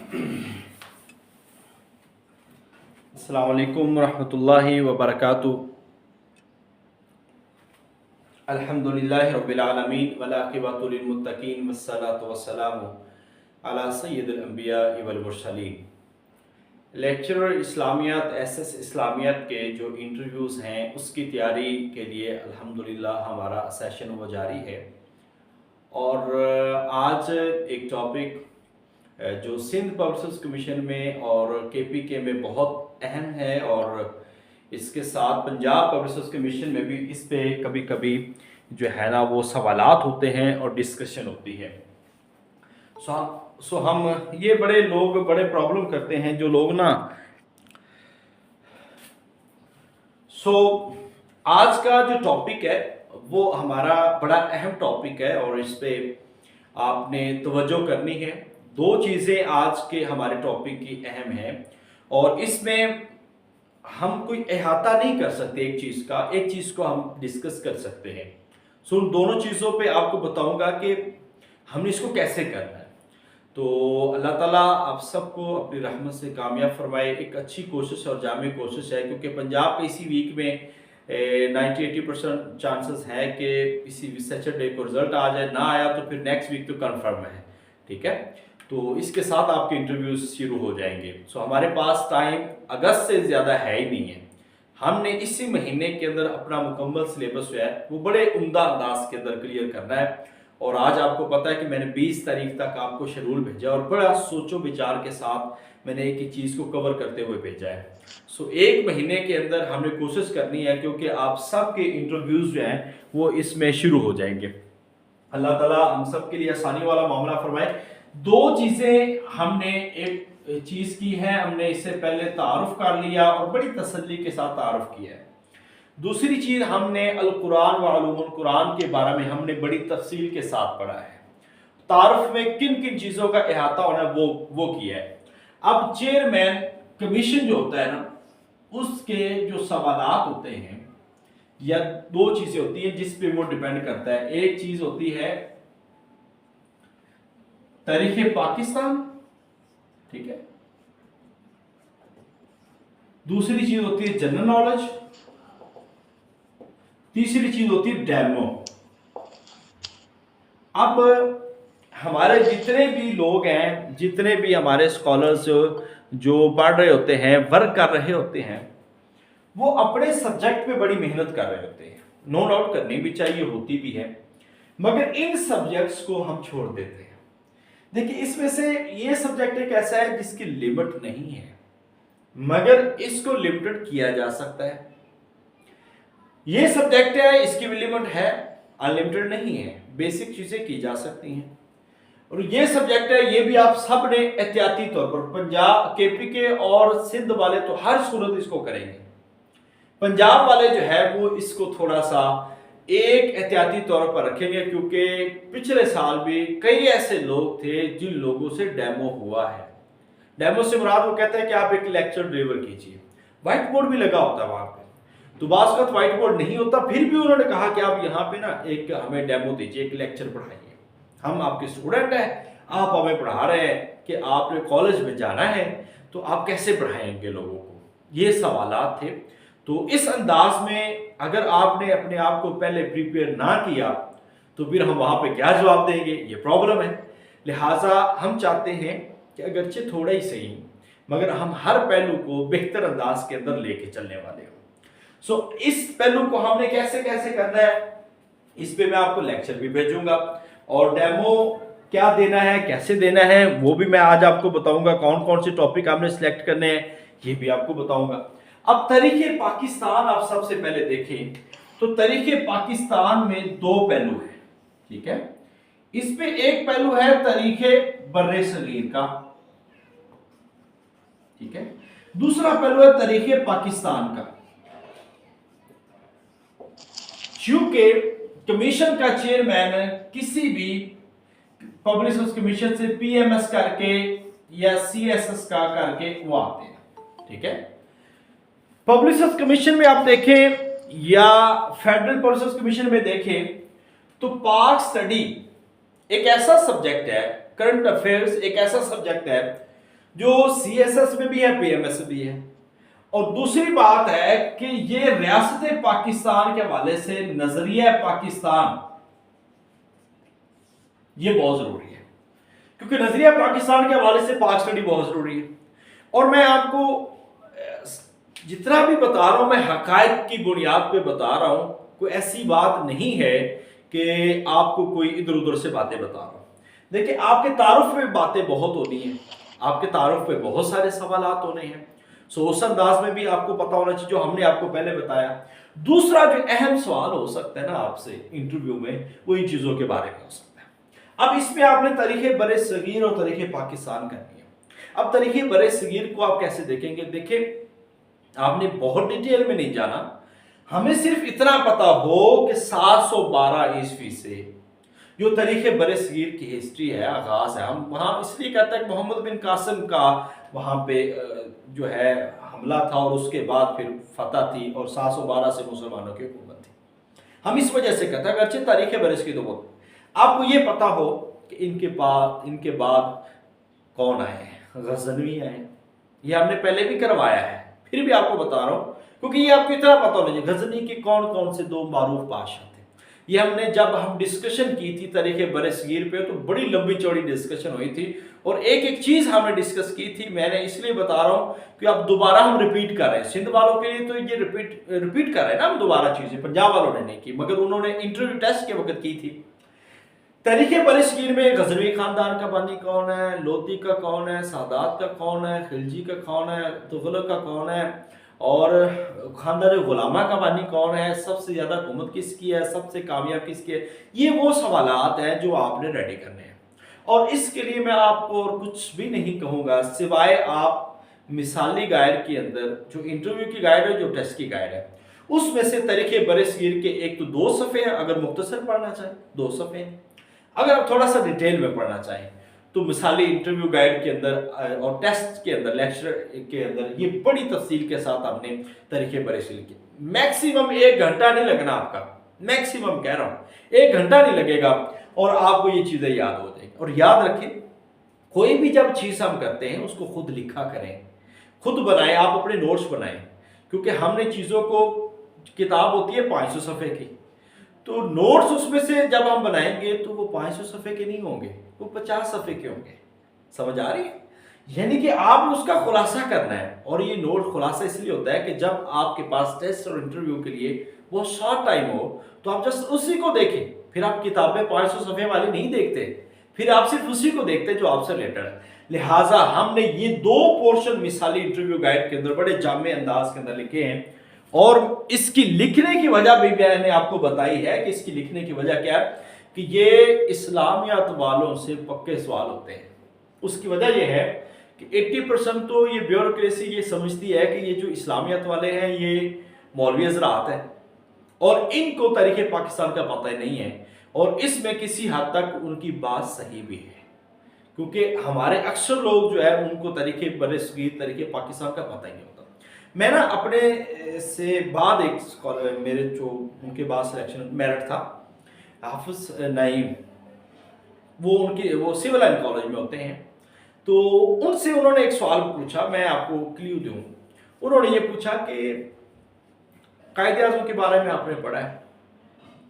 अस्सलाम वालेकुम रहमतुल्लाहि व बरकातुहू। अल्हम्दुलिल्लाहि रब्बिल आलमीन वल आक़िबतु लिल मुत्तक़ीन वस्सलातु वस्सलामु अला सय्यिदिल अंबिया वल मुरसलीन। लेक्चरर इस्लामियात एसएस इस्लामियात के जो इंटरव्यूज़ हैं उसकी तैयारी के लिए अल्हम्दुलिल्लाह हमारा सेशन वो जारी है। और आज एक टॉपिक जो सिंध पब्लिक सर्विस कमीशन में और केपीके में बहुत अहम है और इसके साथ पंजाब पब्लिक सर्विस कमीशन में भी इस पे कभी कभी जो है ना वो सवालात होते हैं और डिस्कशन होती है। सो हम ये बड़े लोग बड़े प्रॉब्लम करते हैं जो लोग ना। आज का जो टॉपिक है वो हमारा बड़ा अहम टॉपिक है और इस पे आपने तवज्जो करनी है। दो चीज़ें आज के हमारे टॉपिक की अहम है और इसमें हम कोई अहाता नहीं कर सकते एक चीज़ को हम डिस्कस कर सकते हैं। उन दोनों चीज़ों पे आपको बताऊंगा कि हमने इसको कैसे करना है। तो अल्लाह ताला आप सबको अपनी रहमत से कामयाब फरमाए। एक अच्छी कोशिश और जामी कोशिश है क्योंकि पंजाब के इसी वीक में 90-80% चांसेस है कि इसी सैटरडे को रिजल्ट आ जाए, ना आया तो फिर नेक्स्ट वीक तो कंफर्म है। ठीक है, तो इसके साथ आपके इंटरव्यूज शुरू हो जाएंगे। हमारे पास टाइम अगस्त से ज़्यादा है ही नहीं है। हमने इसी महीने के अंदर अपना मुकम्मल सिलेबस जो है वो बड़े उम्दा अंदाज के अंदर क्लियर करना है। और आज आपको पता है कि मैंने 20 तारीख तक आपको शेड्यूल भेजा और बड़ा सोचो विचार के साथ मैंने एक ही चीज़ को कवर करते हुए भेजा है। एक महीने के अंदर हमने कोशिश करनी है क्योंकि आप सब के इंटरव्यूज जो हैं वो इसमें शुरू हो जाएंगे। अल्लाह ताला हम सब के लिए आसानी वाला मामला फरमाए। दो चीज़ें हमने एक चीज़ की है, हमने इससे पहले तारुफ कर लिया और बड़ी तसल्ली के साथ तारुफ किया है। दूसरी चीज़ हमने अल कुरान व उलूमुल कुरान के बारे में हमने बड़ी तफसील के साथ पढ़ा है। तारुफ में किन किन चीज़ों का अहाता होना वो किया है। अब चेयरमैन कमीशन जो होता है ना उसके जो सवालात होते हैं या दो चीज़ें होती हैं जिस पे वो डिपेंड करता है। एक चीज़ होती है तारीख पाकिस्तान, ठीक है। दूसरी चीज होती है जनरल नॉलेज, तीसरी चीज होती है डेमो। अब हमारे जितने भी लोग हैं, जितने भी हमारे स्कॉलर्स जो पढ़ रहे होते हैं, वर्क कर रहे होते हैं, वो अपने सब्जेक्ट पे बड़ी मेहनत कर रहे होते हैं। नो डाउट करनी भी चाहिए, होती भी है, मगर इन सब्जेक्ट्स को हम छोड़ देते हैं। देखिए इसमें से ये सब्जेक्ट एक ऐसा है जिसकी लिमिट नहीं है मगर इसको लिमिटेड किया जा सकता है। ये सब्जेक्ट है, इसकी भी लिमिट है, अनलिमिटेड नहीं है, बेसिक चीजें की जा सकती हैं। और ये सब्जेक्ट है, ये भी आप सब ने एहतियाती तौर पर, पंजाब केपीके और सिंध वाले तो हर सूरत इसको करेंगे, पंजाब वाले जो है वो इसको थोड़ा सा एक एहतियाती तौर पर रखेंगे क्योंकि पिछले साल भी कई ऐसे लोग थे जिन लोगों से डेमो हुआ है। डेमो से मुराद वो कहते हैं कि आप एक लेक्चर डिलीवर कीजिए, व्हाइट बोर्ड भी लगा होता है वहां पे, तो बास का व्हाइट बोर्ड नहीं होता, फिर भी उन्होंने कहा कि आप यहाँ पे ना एक हमें डेमो दीजिए, एक लेक्चर पढ़ाइए, हम आपके स्टूडेंट हैं, आप हमें पढ़ा रहे हैं कि आपने कॉलेज में जाना है तो आप कैसे पढ़ाएंगे लोगों को। ये सवालात थे। तो इस अंदाज में अगर आपने अपने आप को पहले प्रिपेयर ना किया तो फिर हम वहां पे क्या जवाब देंगे, ये प्रॉब्लम है। लिहाजा हम चाहते हैं कि अगरचे थोड़ा ही सही मगर हम हर पहलू को बेहतर अंदाज के अंदर लेके चलने वाले हो। इस पहलू को हमने कैसे कैसे करना है, इस पे मैं आपको लेक्चर भी भेजूंगा और डेमो क्या देना है, कैसे देना है, वो भी मैं आज आपको बताऊंगा। कौन कौन से टॉपिक आपने सिलेक्ट करने हैं ये भी आपको बताऊंगा। अब तरीके पाकिस्तान आप सबसे पहले देखें तो तरीके पाकिस्तान में दो पहलू है, ठीक है। इस पे एक पहलू है तरीके बर्रे सगीर का, ठीक है, दूसरा पहलू है तरीके पाकिस्तान का। चूंकि कमीशन का चेयरमैन किसी भी पब्लिक सर्विस कमीशन से पीएमएस करके या सीएसएस का करके वो आते हैं, ठीक है। पब्लिक सर्विस कमीशन में आप देखें या फेडरल पब्लिक सर्विस कमीशन में देखें तो पाक स्टडी एक ऐसा सब्जेक्ट है, करंट अफेयर्स एक ऐसा सब्जेक्ट है जो CSS में भी है, PMS में भी है। और दूसरी बात है कि ये रियासत पाकिस्तान के हवाले से नजरिया पाकिस्तान, ये बहुत जरूरी है, क्योंकि नजरिया पाकिस्तान के हवाले से पाक स्टडी बहुत जरूरी है। और मैं आपको जितना भी बता रहा हूं, मैं हकायक की बुनियाद पे बता रहा हूं, कोई ऐसी बात नहीं है कि आपको कोई इधर उधर से बातें बता रहा हूं। देखिए, आपके तारुफ में बातें बहुत होनी है, आपके तारुफ पे बहुत सारे सवालात होने हैं, सो उस अंदाज में भी आपको पता होना चाहिए जो हमने आपको पहले बताया। दूसरा जो अहम सवाल हो सकता है ना आपसे इंटरव्यू में, वो इन चीजों के बारे में हो सकता है। अब इसमें आपने तारीख बरे सगीर और तारीख पाकिस्तान करनी है। अब तारीख बरे सगीर को आप कैसे देखेंगे? देखिए, आपने बहुत डिटेल में नहीं जाना, हमें सिर्फ इतना पता हो कि 712 ईस्वी से जो तारीख बरे सगीर की हिस्ट्री है, आगाज है। हम वहाँ इसलिए कहते हैं कि मोहम्मद बिन कासिम का वहाँ पे जो है हमला था और उसके बाद फिर फतह थी और 712 से मुसलमानों की हुकूमत थी। हम इस वजह से कहते हैं, अगरचे तारीख बरे सगीर तो बहुत आपको ये पता हो कि इनके बाद कौन आए, गजनवी आए, ये हमने पहले भी करवाया है, फिर भी आपको बता रहा हूं क्योंकि ये आपको इतना पता होना चाहिए गजनी के कौन कौन से दो मारूफ बादशाह थे। ये हमने जब हम डिस्कशन की थी तारीख बरे सगीर पे, तो बड़ी लंबी चौड़ी डिस्कशन हुई थी और एक एक चीज हमने डिस्कस की थी। मैंने इसलिए बता रहा हूं कि अब दोबारा हम रिपीट कर रहे हैं सिंध वालों के लिए, तो ये रिपीट कर रहे हैं ना हम दोबारा चीजें। पंजाब वालों ने नहीं की, मगर उन्होंने इंटरव्यू टेस्ट के वक्त की थी। तारीख बरे सगीर में गजनवी खानदान का बानी कौन है, लोधी का कौन है, सादात का कौन है, खिलजी का कौन है, तुगलक का कौन है, और खानदान गुलामा का बानी कौन है, सबसे ज्यादा हुकूमत किसकी है, सबसे कामयाब किसकी है, ये वो सवालात हैं जो आपने रेडी करने हैं। और इसके लिए मैं आपको और कुछ भी नहीं कहूँगा सिवाय आप मिसाली गाइड के अंदर जो इंटरव्यू की गाइड है, जो टेस्ट की गाइड है, उसमें से तारीख बरे सगीर के एक तो 2 सफ़े हैं, अगर मुख्तसर पढ़ना चाहें 2 सफ़े हैं। अगर आप थोड़ा सा डिटेल में पढ़ना चाहें तो मिसाली इंटरव्यू गाइड के अंदर और टेस्ट के अंदर, लेक्चर के अंदर ये बड़ी तफसील के साथ आपने तारीख बरे सगीर की। मैक्सिमम 1 घंटा नहीं लगना आपका, मैक्सिमम कह रहा हूं 1 घंटा नहीं लगेगा और आपको ये चीजें याद हो जाएगी। और याद रखें, कोई भी जब चीज हम करते हैं उसको खुद लिखा करें, खुद बनाएं, आप अपने नोट्स बनाएं, क्योंकि हमने चीजों को, किताब होती है 500 सफ़े की, तो नोट्स उसमें से जब हम बनाएंगे तो वो 500 सफ़े के नहीं होंगे, वो 50 सफ़े के होंगे। समझ आ रही है? यानी कि आप उसका खुलासा करना है। और ये नोट खुलासा इसलिए होता है कि जब आपके पास टेस्ट और इंटरव्यू के लिए बहुत शॉर्ट टाइम हो तो आप जस्ट उसी को देखें, फिर आप किताबें 500 सफ़े वाली नहीं देखते, फिर आप सिर्फ उसी को देखते जो आपसे रिलेटेड है। लिहाजा हमने ये 2 पोर्शन मिसाली इंटरव्यू गाइड के अंदर बड़े जामे अंदाज के अंदर लिखे हैं। और इसकी लिखने की वजह भी मैंने आपको बताई है कि इसकी लिखने की वजह क्या है कि ये इस्लामियत वालों से पक्के सवाल होते हैं। उसकी वजह यह है कि 80% तो ये ब्यूरोक्रेसी ये समझती है कि ये जो इस्लामियत वाले हैं ये मौलवी हज़रात हैं और इनको तारीख पाकिस्तान का पता ही नहीं है। और इसमें किसी हद तक उनकी बात सही भी है, क्योंकि हमारे अक्सर लोग जो है उनको तारीख बरे सगीर, तारीख पाकिस्तान का पता ही नहीं होता। मैं ना अपने से बाद एक स्कॉलर, मेरे जो उनके बाद सिलेक्शन मेरिट था, हाफिज नईम, वो सिविल लाइन कॉलेज में होते हैं, तो उनसे उन्होंने एक सवाल पूछा, मैं आपको क्ल्यू दूं। उन्होंने ये पूछा कि कायदे आज़म के बारे में आपने पढ़ा है?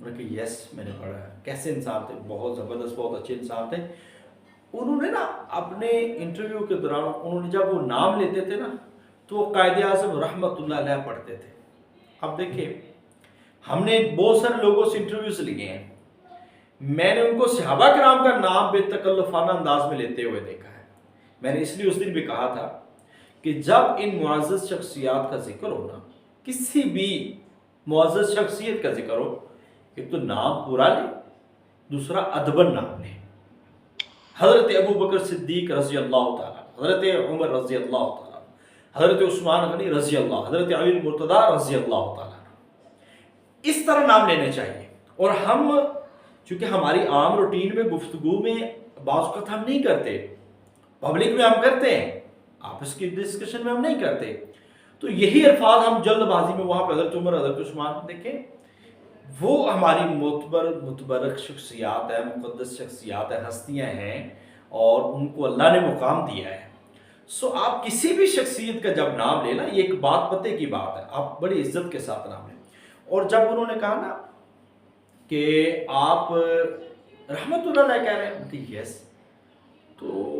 उन्होंने कहा यस मैंने पढ़ा है। कैसे इंसान थे? बहुत ज़बरदस्त, बहुत अच्छे इंसान थे। उन्होंने ना अपने इंटरव्यू के दौरान उन्होंने जब वो नाम लेते थे ना तो कायदे आज़म रहमतुल्लाह अलैह पढ़ते थे। अब देखिए, हमने बहुत सारे लोगों से इंटरव्यूज लिए हैं, मैंने उनको सहाबा किराम का नाम बेतकल्लुफाना अंदाज में लेते हुए देखा है। मैंने इसलिए उस दिन भी कहा था कि जब इन मुअज़्ज़ज़ शख्सियत का जिक्र हो ना, किसी भी मुअज़्ज़ज़ शख्सियत का जिक्र हो, एक तो नाम पूरा ले, दूसरा अदबन नाम ले। हज़रत अबू बकर सिद्दीक रज़ी अल्लाह ताला, हज़रत उमर रज़ी अल्लाह ताला, हज़रत उस्मान गनी रज़ी अल्लाह, हज़रत अली मुर्तज़ा रज़ी अल्लाह ताला, इस तरह नाम लेने चाहिए। और हम चूंकि हमारी आम रूटीन में गुफ्तगू में बाज़ हम नहीं करते, पब्लिक में हम करते हैं, आपस की डिस्कशन में हम नहीं करते, तो यही अल्फाज हम जल्दबाजी में वहाँ पर हज़रत उमर, हज़रत उस्मान, देखें वो हमारी मुतबरक शख्सियात है, मुक़द्दस शख्सियात है, हस्तियाँ हैं और उनको अल्लाह ने मुकाम दिया है। سو آپ کسی بھی شخصیت کا جب نام لیں نا، یہ ایک بات پتے کی بات ہے، آپ بڑی عزت کے ساتھ نام لیں. اور جب انہوں نے کہا نا کہ آپ رحمت اللہ علیہ کہہ رہے ہیں کہ یس، تو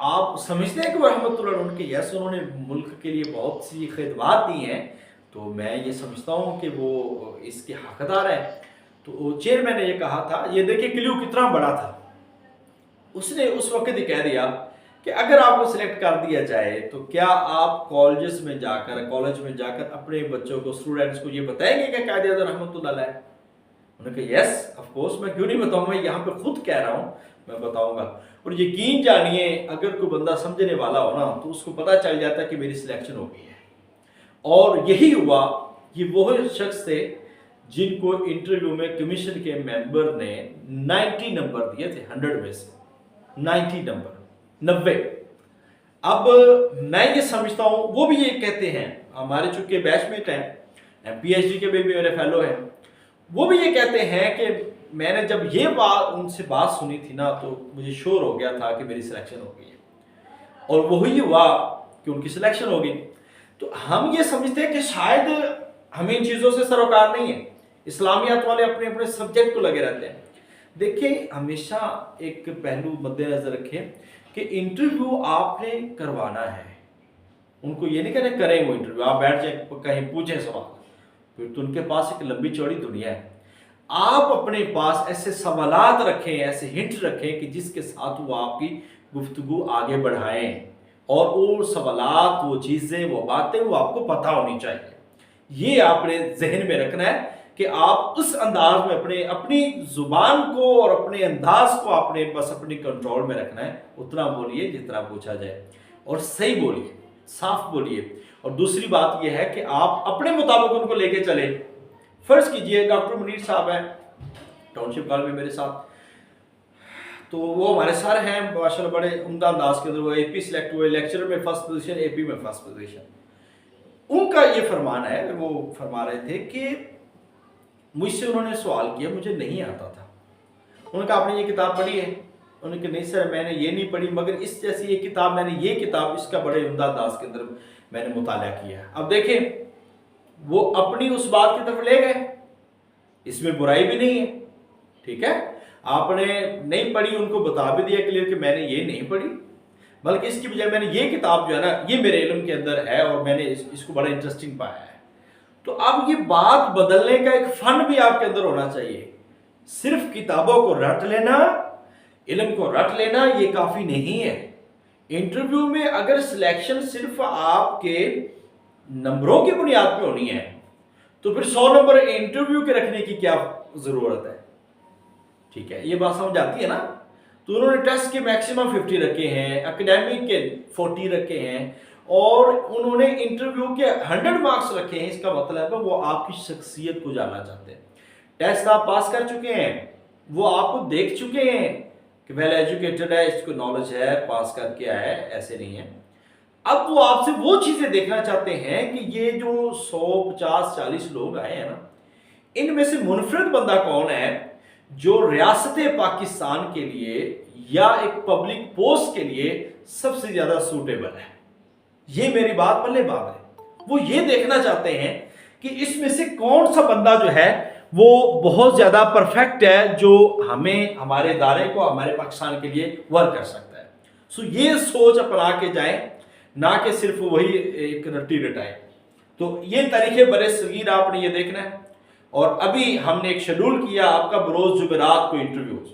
آپ سمجھتے ہیں کہ وہ رحمت اللہ علیہ، ان کے یس انہوں نے ملک کے لیے بہت سی خدمات دی ہیں، تو میں یہ سمجھتا ہوں کہ وہ اس کے حقدار ہیں. تو چیئرمین نے یہ کہا تھا، یہ دیکھیں کلیو کتنا بڑا تھا، اس نے اس وقت یہ کہہ دیا کہ اگر آپ کو سلیکٹ کر دیا جائے تو کیا آپ کالج میں جا کر اپنے بچوں کو، اسٹوڈنٹس کو یہ بتائیں گے کہ قائد اعظم رحمۃ اللہ علیہ؟ انہوں نے کہا یس آف کورس، میں کیوں نہیں بتاؤں گا، یہاں پہ خود کہہ رہا ہوں میں بتاؤں گا. اور یقین جانیے اگر کوئی بندہ سمجھنے والا ہو نا تو اس کو پتہ چل جاتا ہے کہ میری سلیکشن ہو گئی ہے. اور یہی ہوا. یہ وہ شخص تھے جن کو انٹرویو میں کمیشن کے ممبر نے 90 نمبر دیے تھے، 100 میں سے 90 نمبر، 90. اب میں یہ سمجھتا ہوں وہ بھی یہ کہتے ہیں، ہمارے چونکہ بیچ میٹ ہیں، پی ایچ ڈی کے بھی میرے فیلو ہیں، وہ بھی یہ کہتے ہیں کہ میں نے جب یہ بات ان سے بات سنی تھی نا تو مجھے شور ہو گیا تھا کہ میری سلیکشن ہو گئی ہے. اور وہی ہوا کہ ان کی سلیکشن ہو گئی. تو ہم یہ سمجھتے ہیں کہ شاید ہمیں ان چیزوں سے سروکار نہیں ہے. اسلامیات والے اپنے اپنے سبجیکٹ کو لگے رہتے ہیں. دیکھیں ہمیشہ ایک پہلو مد نظر رکھیں کہ انٹرویو آپ نے کروانا ہے. ان کو یہ نہیں کہنا کریں وہ انٹرویو، آپ بیٹھ جائیں کہیں پوچھیں سوال، پھر تو ان کے پاس ایک لمبی چوڑی دنیا ہے. آپ اپنے پاس ایسے سوالات رکھیں، ایسے ہنٹ رکھیں کہ جس کے ساتھ وہ آپ کی گفتگو آگے بڑھائیں، اور وہ سوالات، وہ چیزیں، وہ باتیں وہ آپ کو پتہ ہونی چاہیے. یہ آپ نے ذہن میں رکھنا ہے کہ آپ اس انداز میں اپنی زبان کو اور اپنے انداز کو آپ نے بس اپنی کنٹرول میں رکھنا ہے. اتنا بولیے جتنا پوچھا جائے، اور صحیح بولیے، صاف بولیے. اور دوسری بات یہ ہے کہ آپ اپنے مطابق ان کو لے کے چلیں. فرض کیجئے ڈاکٹر منیر صاحب ہیں ٹاؤن شپ کال میں میرے ساتھ، تو وہ ہمارے سر ہیں ماشاءاللہ، بڑے عمدہ انداز کے اندر وہ اے پی سلیکٹ ہوئے، لیکچرر میں فرسٹ پوزیشن، اے پی میں فرسٹ پوزیشن. ان کا یہ فرمان ہے، وہ فرما رہے تھے کہ مجھ سے انہوں نے سوال کیا، مجھے نہیں آتا تھا. انہوں نے کہا آپ نے یہ کتاب پڑھی ہے؟ انہوں نے کہا نہیں سر میں نے یہ نہیں پڑھی، مگر اس جیسی یہ کتاب، میں نے یہ کتاب اس کا بڑے عمدہ انداز کے اندر میں نے مطالعہ کیا ہے. اب دیکھیں وہ اپنی اس بات کی طرف لے گئے، اس میں برائی بھی نہیں ہے، ٹھیک ہے. آپ نے نہیں پڑھی، ان کو بتا بھی دیا کلیئر کہ میں نے یہ نہیں پڑھی، بلکہ اس کی بجائے میں نے یہ کتاب جو ہے نا یہ میرے علم کے اندر ہے اور میں نے اس کو بڑا انٹرسٹنگ پایا ہے. تو اب یہ بات بدلنے کا ایک فن بھی آپ کے اندر ہونا چاہیے. صرف کتابوں کو رٹ لینا، علم کو رٹ لینا یہ کافی نہیں ہے. انٹرویو میں اگر سلیکشن صرف آپ کے نمبروں کی بنیاد پہ ہونی ہے تو پھر 100 نمبر انٹرویو کے رکھنے کی کیا ضرورت ہے؟ ٹھیک ہے، یہ بات سمجھ آتی ہے نا. تو انہوں نے ٹیسٹ کے میکسیمم 50 رکھے ہیں، اکیڈیمک کے 40 رکھے ہیں، اور انہوں نے انٹرویو کے 100 مارکس رکھے ہیں. اس کا مطلب ہے وہ آپ کی شخصیت کو جاننا چاہتے ہیں. ٹیسٹ آپ پاس کر چکے ہیں، وہ آپ کو دیکھ چکے ہیں کہ ویل ایجوکیٹڈ ہے، اس کو نالج ہے، پاس کر کے آیا ہے، ایسے نہیں ہے. اب وہ آپ سے وہ چیزیں دیکھنا چاہتے ہیں کہ یہ جو 100 50 40 لوگ آئے ہیں نا، ان میں سے منفرد بندہ کون ہے جو ریاست پاکستان کے لیے یا ایک پبلک پوسٹ کے لیے سب سے زیادہ سوٹیبل ہے. یہ میری بات پلے بات ہے. وہ یہ دیکھنا چاہتے ہیں کہ اس میں سے کون سا بندہ جو ہے وہ بہت زیادہ پرفیکٹ ہے، جو ہمیں، ہمارے ادارے کو، ہمارے پاکستان کے لیے ورک کر سکتا ہے. سو یہ سوچ اپنا کے جائیں، نہ کہ صرف وہی ایک رٹی رٹائے. تو یہ طریقے برے صغیر آپ نے یہ دیکھنا ہے. اور ابھی ہم نے ایک شیڈول کیا آپ کا بروز جمعرات کو انٹرویوز،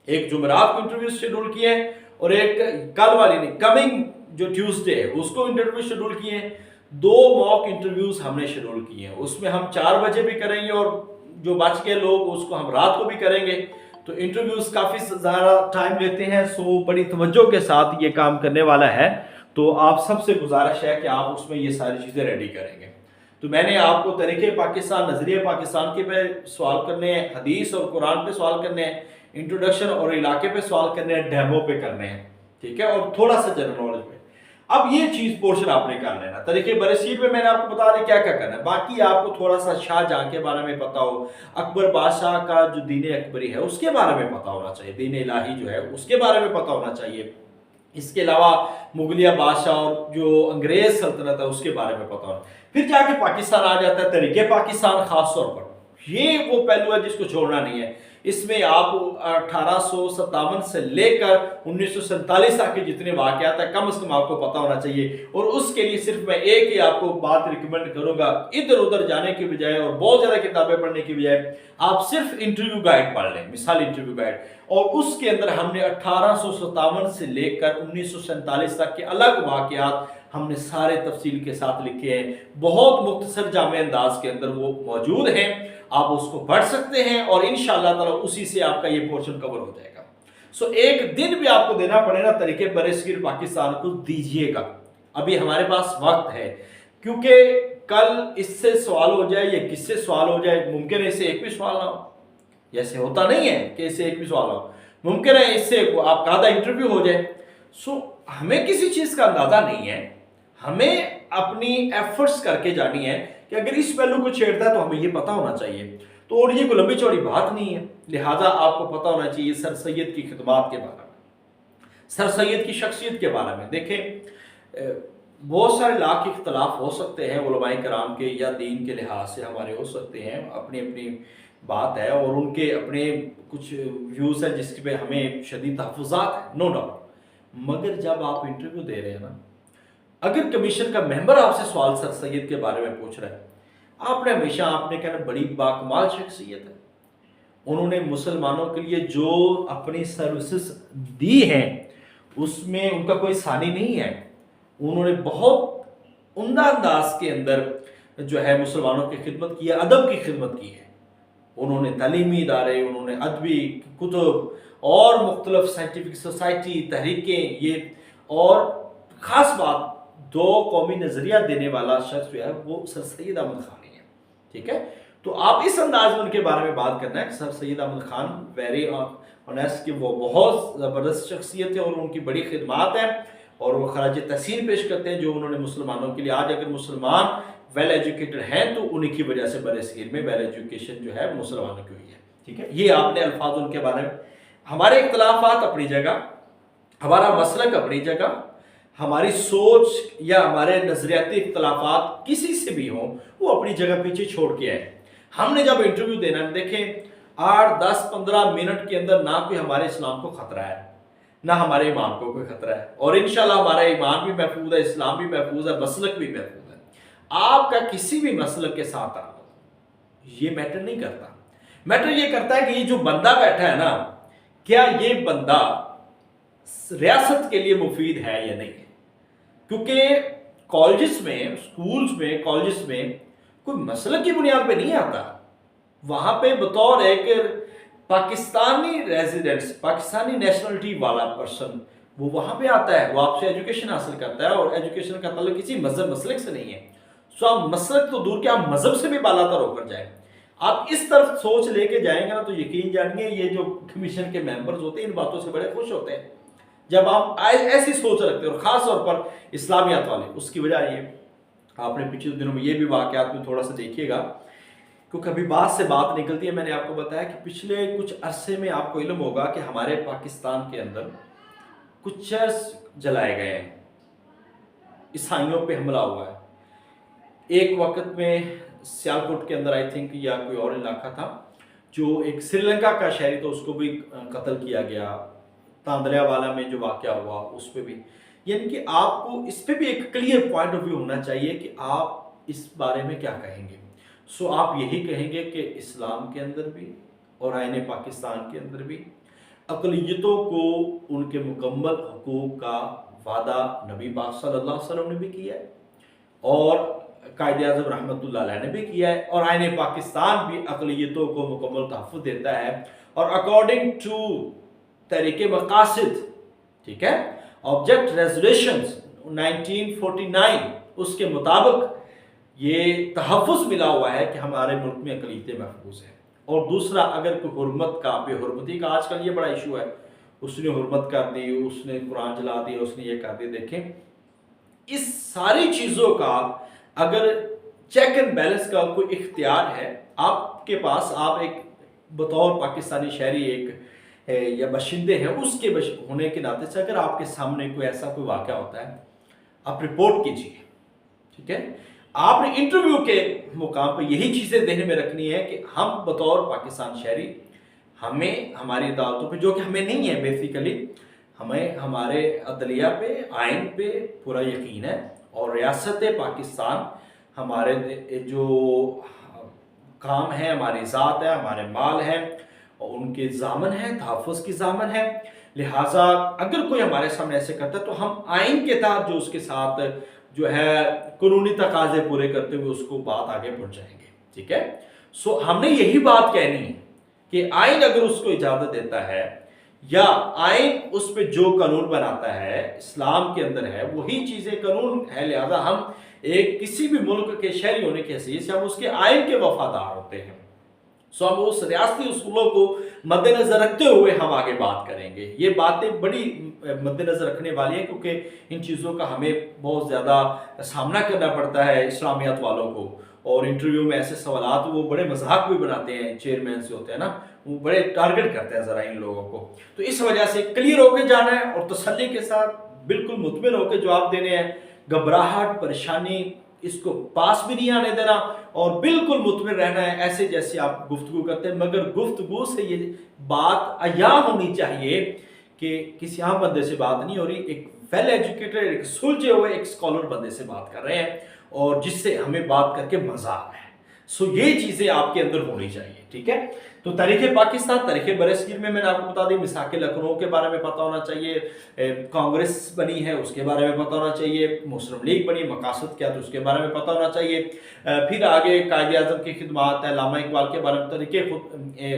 ایک جمعرات کو انٹرویوز شیڈول کیے ہیں، اور ایک کل والی نہیں کمنگ جو ٹیوزڈے ہے اس کو انٹرویو شیڈول کیے ہیں. 2 موک انٹرویوز ہم نے شیڈول کیے ہیں. اس میں ہم 4 بجے بھی کریں گے اور جو بچ گئے لوگ اس کو ہم رات کو بھی کریں گے. تو انٹرویوز کافی زیادہ ٹائم لیتے ہیں، سو بڑی توجہ کے ساتھ یہ کام کرنے والا ہے. تو آپ سب سے گزارش ہے کہ آپ اس میں یہ ساری چیزیں ریڈی کریں گے. تو میں نے آپ کو طریقے پاکستان، نظریہ پاکستان کے پہ سوال کرنے ہیں، حدیث اور قرآن پہ سوال کرنے ہیں، انٹروڈکشن اور علاقے پہ سوال کرنے ہیں، ڈیمو پہ کرنے ہیں، ٹھیک ہے، اور تھوڑا سا جنرل نالج پہ. اب یہ چیز پورشن آپ نے کر لینا. طریقے برسیر میں نے آپ کو بتا دیا کیا کیا کرنا ہے. باقی آپ کو تھوڑا سا شاہ جہاں کے بارے میں پتا ہو، اکبر بادشاہ کا جو دین اکبری ہے اس کے بارے میں پتا ہونا چاہیے، دین الہی جو ہے اس کے بارے میں پتا ہونا چاہیے. اس کے علاوہ مغلیہ بادشاہ اور جو انگریز سلطنت ہے اس کے بارے میں پتہ ہونا. پھر جا کے پاکستان آ جاتا ہے تحریک پاکستان خاص طور پر. یہ وہ پہلو ہے جس کو چھوڑنا نہیں ہے. اس میں آپ 1857 سے لے کر 1947 تک کے جتنے واقعات ہیں کم از کم آپ کو پتہ ہونا چاہیے. اور اس کے لیے صرف میں ایک ہی آپ کو بات ریکمنڈ کروں گا, ادھر ادھر جانے کی بجائے اور بہت زیادہ کتابیں پڑھنے کی بجائے آپ صرف انٹرویو گائیڈ پڑھ لیں, مثال انٹرویو گائیڈ. اور اس کے اندر ہم نے 1857 سے لے کر 1947 تک کے الگ واقعات ہم نے سارے تفصیل کے ساتھ لکھے ہیں. بہت مختصر جامع انداز کے اندر وہ موجود ہیں, آپ اس کو پڑھ سکتے ہیں اور انشاءاللہ تعالی اسی سے آپ کا یہ پورشن کور ہو جائے گا. سو ایک دن بھی آپ کو دینا پڑے نا طریقے برصغیر پاکستان کو دیجئے گا. ابھی ہمارے پاس وقت ہے, کیونکہ کل اس سے سوال ہو جائے یا کس سے سوال ہو جائے, ممکن ہے اس سے ایک بھی سوال نہ ہو. جیسے ہوتا نہیں ہے کہ اس سے ایک بھی سوال ہو, ممکن ہے اس سے آپ کا آدھا انٹرویو ہو جائے. سو ہمیں کسی چیز کا اندازہ نہیں ہے, ہمیں اپنی ایفرٹس کر کے جانی ہے کہ اگر اس پہلو کو چھیڑتا ہے تو ہمیں یہ پتہ ہونا چاہیے. تو اور یہ کوئی لمبی چوڑی بات نہیں ہے, لہٰذا آپ کو پتہ ہونا چاہیے سر سید کی خدمات کے بارے میں, سر سید کی شخصیت کے بارے میں. دیکھیں بہت سارے لاکھ اختلاف ہو سکتے ہیں علماء کرام کے یا دین کے لحاظ سے ہمارے ہو سکتے ہیں, اپنی اپنی بات ہے اور ان کے اپنے کچھ ویوز ہیں جس پہ ہمیں شدید تحفظات ہیں, نو ڈاؤٹ. مگر جب آپ انٹرویو دے رہے ہیں نا, اگر کمیشن کا ممبر آپ سے سوال سر سید کے بارے میں پوچھ رہا ہے, آپ نے ہمیشہ آپ نے کہنا بڑی باکمال شخصیت ہے, انہوں نے مسلمانوں کے لیے جو اپنی سروسز دی ہیں اس میں ان کا کوئی ثانی نہیں ہے. انہوں نے بہت عمدہ انداز کے اندر جو ہے مسلمانوں کی خدمت کی ہے, ادب کی خدمت کی ہے. انہوں نے تعلیمی ادارے, انہوں نے ادبی کتب اور مختلف سائنٹیفک سوسائٹی تحریکیں, یہ اور خاص بات دو قومی نظریہ دینے والا شخص جو ہے وہ سر سید احمد خان ہی ہے. ٹھیک ہے, تو آپ اس انداز میں ان کے بارے میں بات کرنا ہے کہ سر سید احمد خان ویری آنیسٹ کہ وہ بہت زبردست شخصیت ہے اور ان کی بڑی خدمات ہیں اور وہ خراج تحسین پیش کرتے ہیں جو انہوں نے مسلمانوں کے لیے. آج اگر مسلمان ویل ایجوکیٹڈ ہیں تو انہی کی وجہ سے برصغیر میں ویل ایجوکیشن جو ہے مسلمانوں کی ہوئی ہے. ٹھیک ہے, یہ آپ نے الفاظ ان کے بارے میں. ہمارے اختلافات اپنی جگہ, ہمارا مسلک اپنی جگہ, ہماری سوچ یا ہمارے نظریاتی اختلافات کسی سے بھی ہوں وہ اپنی جگہ پیچھے چھوڑ کے آئے. ہم نے جب انٹرویو دینا ہے, دیکھیں 8-10-15 منٹ کے اندر نہ کوئی ہمارے اسلام کو خطرہ ہے نہ ہمارے ایمان کو کوئی خطرہ ہے, اور انشاءاللہ ہمارا ایمان بھی محفوظ ہے, اسلام بھی محفوظ ہے, مسلک بھی محفوظ ہے. آپ کا کسی بھی مسلک کے ساتھ یہ میٹر نہیں کرتا. میٹر یہ کرتا ہے کہ یہ جو بندہ بیٹھا ہے نا, کیا یہ بندہ ریاست کے لیے مفید ہے یا نہیں ہے. کیونکہ کالجز میں, سکولز میں, کالجز میں کوئی مسلک کی بنیاد پہ نہیں آتا. وہاں پہ بطور ایک پاکستانی ریزیڈنٹس, پاکستانی نیشنلٹی والا پرسن وہ وہاں پہ آتا ہے, وہ آپ سے ایجوکیشن حاصل کرتا ہے, اور ایجوکیشن کا تعلق کسی مذہب مسلک سے نہیں ہے. سو آپ مسلک تو دور کے, آپ مذہب سے بھی بالا تر ہو کر جائیں. آپ اس طرف سوچ لے کے جائیں گے نا تو یقین جانیے یہ جو کمیشن کے ممبرز ہوتے ہیں ان باتوں سے بڑے خوش ہوتے ہیں جب آپ ایسی سوچ رکھتے ہیں, اور خاص طور پر اسلامیات والے. اس کی وجہ یہ آپ نے پچھلے دنوں میں یہ بھی واقعات میں تھوڑا سا دیکھیے گا, کیونکہ ابھی بات سے بات نکلتی ہے. میں نے آپ کو بتایا کہ پچھلے کچھ عرصے میں آپ کو علم ہوگا کہ ہمارے پاکستان کے اندر کچھ چرچ جلائے گئے ہیں, عیسائیوں پہ حملہ ہوا ہے. ایک وقت میں سیالکوٹ کے اندر آئی تھنک یا کوئی اور علاقہ تھا, جو ایک سری لنکا کا شہری تھا, اس کو بھی قتل کیا گیا. تاندریا والا میں جو واقعہ ہوا اس پہ بھی, یعنی کہ آپ کو اس پہ بھی ایک کلیئر پوائنٹ آف ویو ہونا چاہیے کہ آپ اس بارے میں کیا کہیں گے. سو آپ یہی کہیں گے کہ اسلام کے اندر بھی اور آئین پاکستان کے اندر بھی اقلیتوں کو ان کے مکمل حقوق کا وعدہ نبی پاک صلی اللہ علیہ وسلم نے بھی کیا ہے, اور قائد اعظم رحمۃ اللہ علیہ نے بھی کیا ہے, اور آئین پاکستان بھی اقلیتوں کو مکمل تحفظ دیتا ہے. اور اکارڈنگ ٹو تحریک مقاصد, ٹھیک ہے, آبجیکٹ ریزولیشنز 1949, اس کے مطابق یہ تحفظ ملا ہوا ہے کہ ہمارے ملک میں اقلیتیں محفوظ ہیں. اور دوسرا, اگر کوئی حرمت کا, بے حرمتی کا آج کل یہ بڑا ایشو ہے, اس نے حرمت کر دی, اس نے قرآن جلا دیا, اس نے یہ کر دی. دیکھیں اس ساری چیزوں کا اگر چیک اینڈ بیلنس کا کوئی اختیار ہے آپ کے پاس, آپ ایک بطور پاکستانی شہری ایک या बशिंदे हैं उसके होने के नाते से अगर आपके सामने कोई ऐसा कोई वाक़या होता है, आप रिपोर्ट कीजिए, ठीक है। आपने इंटरव्यू के मुकाम पर यही चीज़ें ध्यान में रखनी है कि हम बतौर पाकिस्तान शहरी, हमें हमारी अदालतों पे, जो कि हमें नहीं है बेसिकली, हमें हमारे अदलिया पे, आइन पे पूरा यकीन है, और रियासत पाकिस्तान हमारे जो काम है, हमारी ज़ात है, हमारे माल हैं और उनके ज़ामन है, तहफ़्फ़ुज़ की ज़ामन है। लिहाजा अगर कोई हमारे सामने ऐसे करता है तो हम आइन के तहत जो उसके साथ जो है कानूनी तकाज़े पूरे करते हुए उसको बात आगे पहुंचाएंगे, ठीक है। सो हमने यही बात कहनी है कि आइन अगर उसको इजाज़त देता है या आइन उस पर जो कानून बनाता है इस्लाम के अंदर है, वही चीज़ें कानून है। लिहाजा हम एक किसी भी मुल्क के शहरी होने की हैसियत से हम उसके आइन के वफादार होते हैं। सो हम उस रियासती उसूलों को मद्देनजर रखते हुए हम आगे बात करेंगे। ये बातें बड़ी मद्देनजर रखने वाली है क्योंकि इन चीज़ों का हमें बहुत ज़्यादा सामना करना पड़ता है इस्लामियात वालों को, और इंटरव्यू में ऐसे सवालात वो बड़े मजाक भी बनाते हैं, चेयरमैन से होते हैं ना, वो बड़े टारगेट करते हैं ज़रा इन लोगों को। तो इस वजह से क्लियर होकर जाना है और तसल्ली के साथ बिल्कुल मुतमिन होकर जवाब देने हैं। घबराहट, परेशानी, इसको पास भी नहीं आने देना और बिल्कुल मुतमिन रहना है, ऐसे जैसे आप गुफ्तगू करते हैं, मगर गुफ्तगू से ये बात अया होनी चाहिए कि किसी आम बंदे से बात नहीं हो रही, एक वेल एजुकेटेड, एक सुलझे हुए, एक स्कॉलर बंदे से बात कर रहे हैं और जिससे हमें बात करके मजा आ रहा है। सो ये चीज़ें आपके अंदर होनी चाहिए, ठीक है। तो तारीख़ पाकिस्तान, तारीख़ बरसगीर में मैंने आपको बता दी, मिसाक लखनऊ के बारे में पता होना चाहिए, कांग्रेस बनी है उसके बारे में पता होना चाहिए, मुस्लिम लीग बनी, मकासद क्या तो उसके बारे में पता होना चाहिए। फिर आगे कायदे आज़म की खिदमत है, अल्लामा इकबाल के बारे में, तरीक़े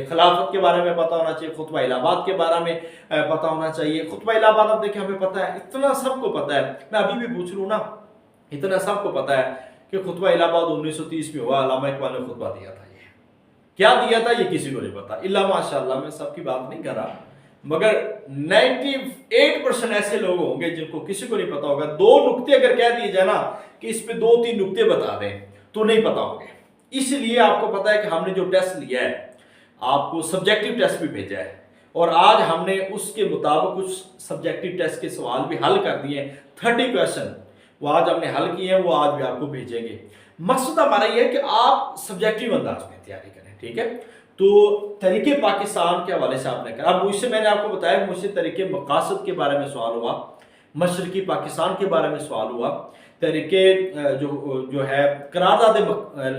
खिलाफत के बारे में पता होना चाहिए, खुतबा इलाहाबाद के बारे में पता होना चाहिए। खुतबा इलाहाबाद अब देखिए हमें पता है, इतना सबको पता है, मैं अभी भी पूछ लूँ ना, इतना सबको पता है कि खुतबा इलाहाबाद 1930 में हुआ, अल्लामा इकबाल ने खुतबा दिया था। ये क्या दिया था ये किसी को नहीं पता, इल्ला माशाअल्लाह, मैं सबकी बात नहीं कर रहा, मगर 98% ऐसे लोग होंगे जिनको किसी को नहीं पता होगा। दो नुक्ते अगर कह दिए जाए ना कि इस पे 2-3 नुक्ते बता दें तो नहीं पता होंगे। इसलिए आपको पता है कि हमने जो टेस्ट लिया है, आपको सब्जेक्टिव टेस्ट भी भेजा है और आज हमने उसके मुताबिक कुछ सब्जेक्टिव टेस्ट के सवाल भी हल कर दिए हैं। 30 क्वेश्चन वो आज हमने हल किए हैं, वो आज भी आपको भेजेंगे। मकसद हमारा ये है कि आप सब्जेक्टिव अंदाज में तैयारी करें, ठीक है। तो तरीके पाकिस्तान के हवाले से आपने कहा, अब मुझसे मैंने आपको बताया, मुझसे तरीके मकासद के बारे में सवाल हुआ, मशरकी पाकिस्तान के बारे में सवाल हुआ, तरीके जो है करारदाद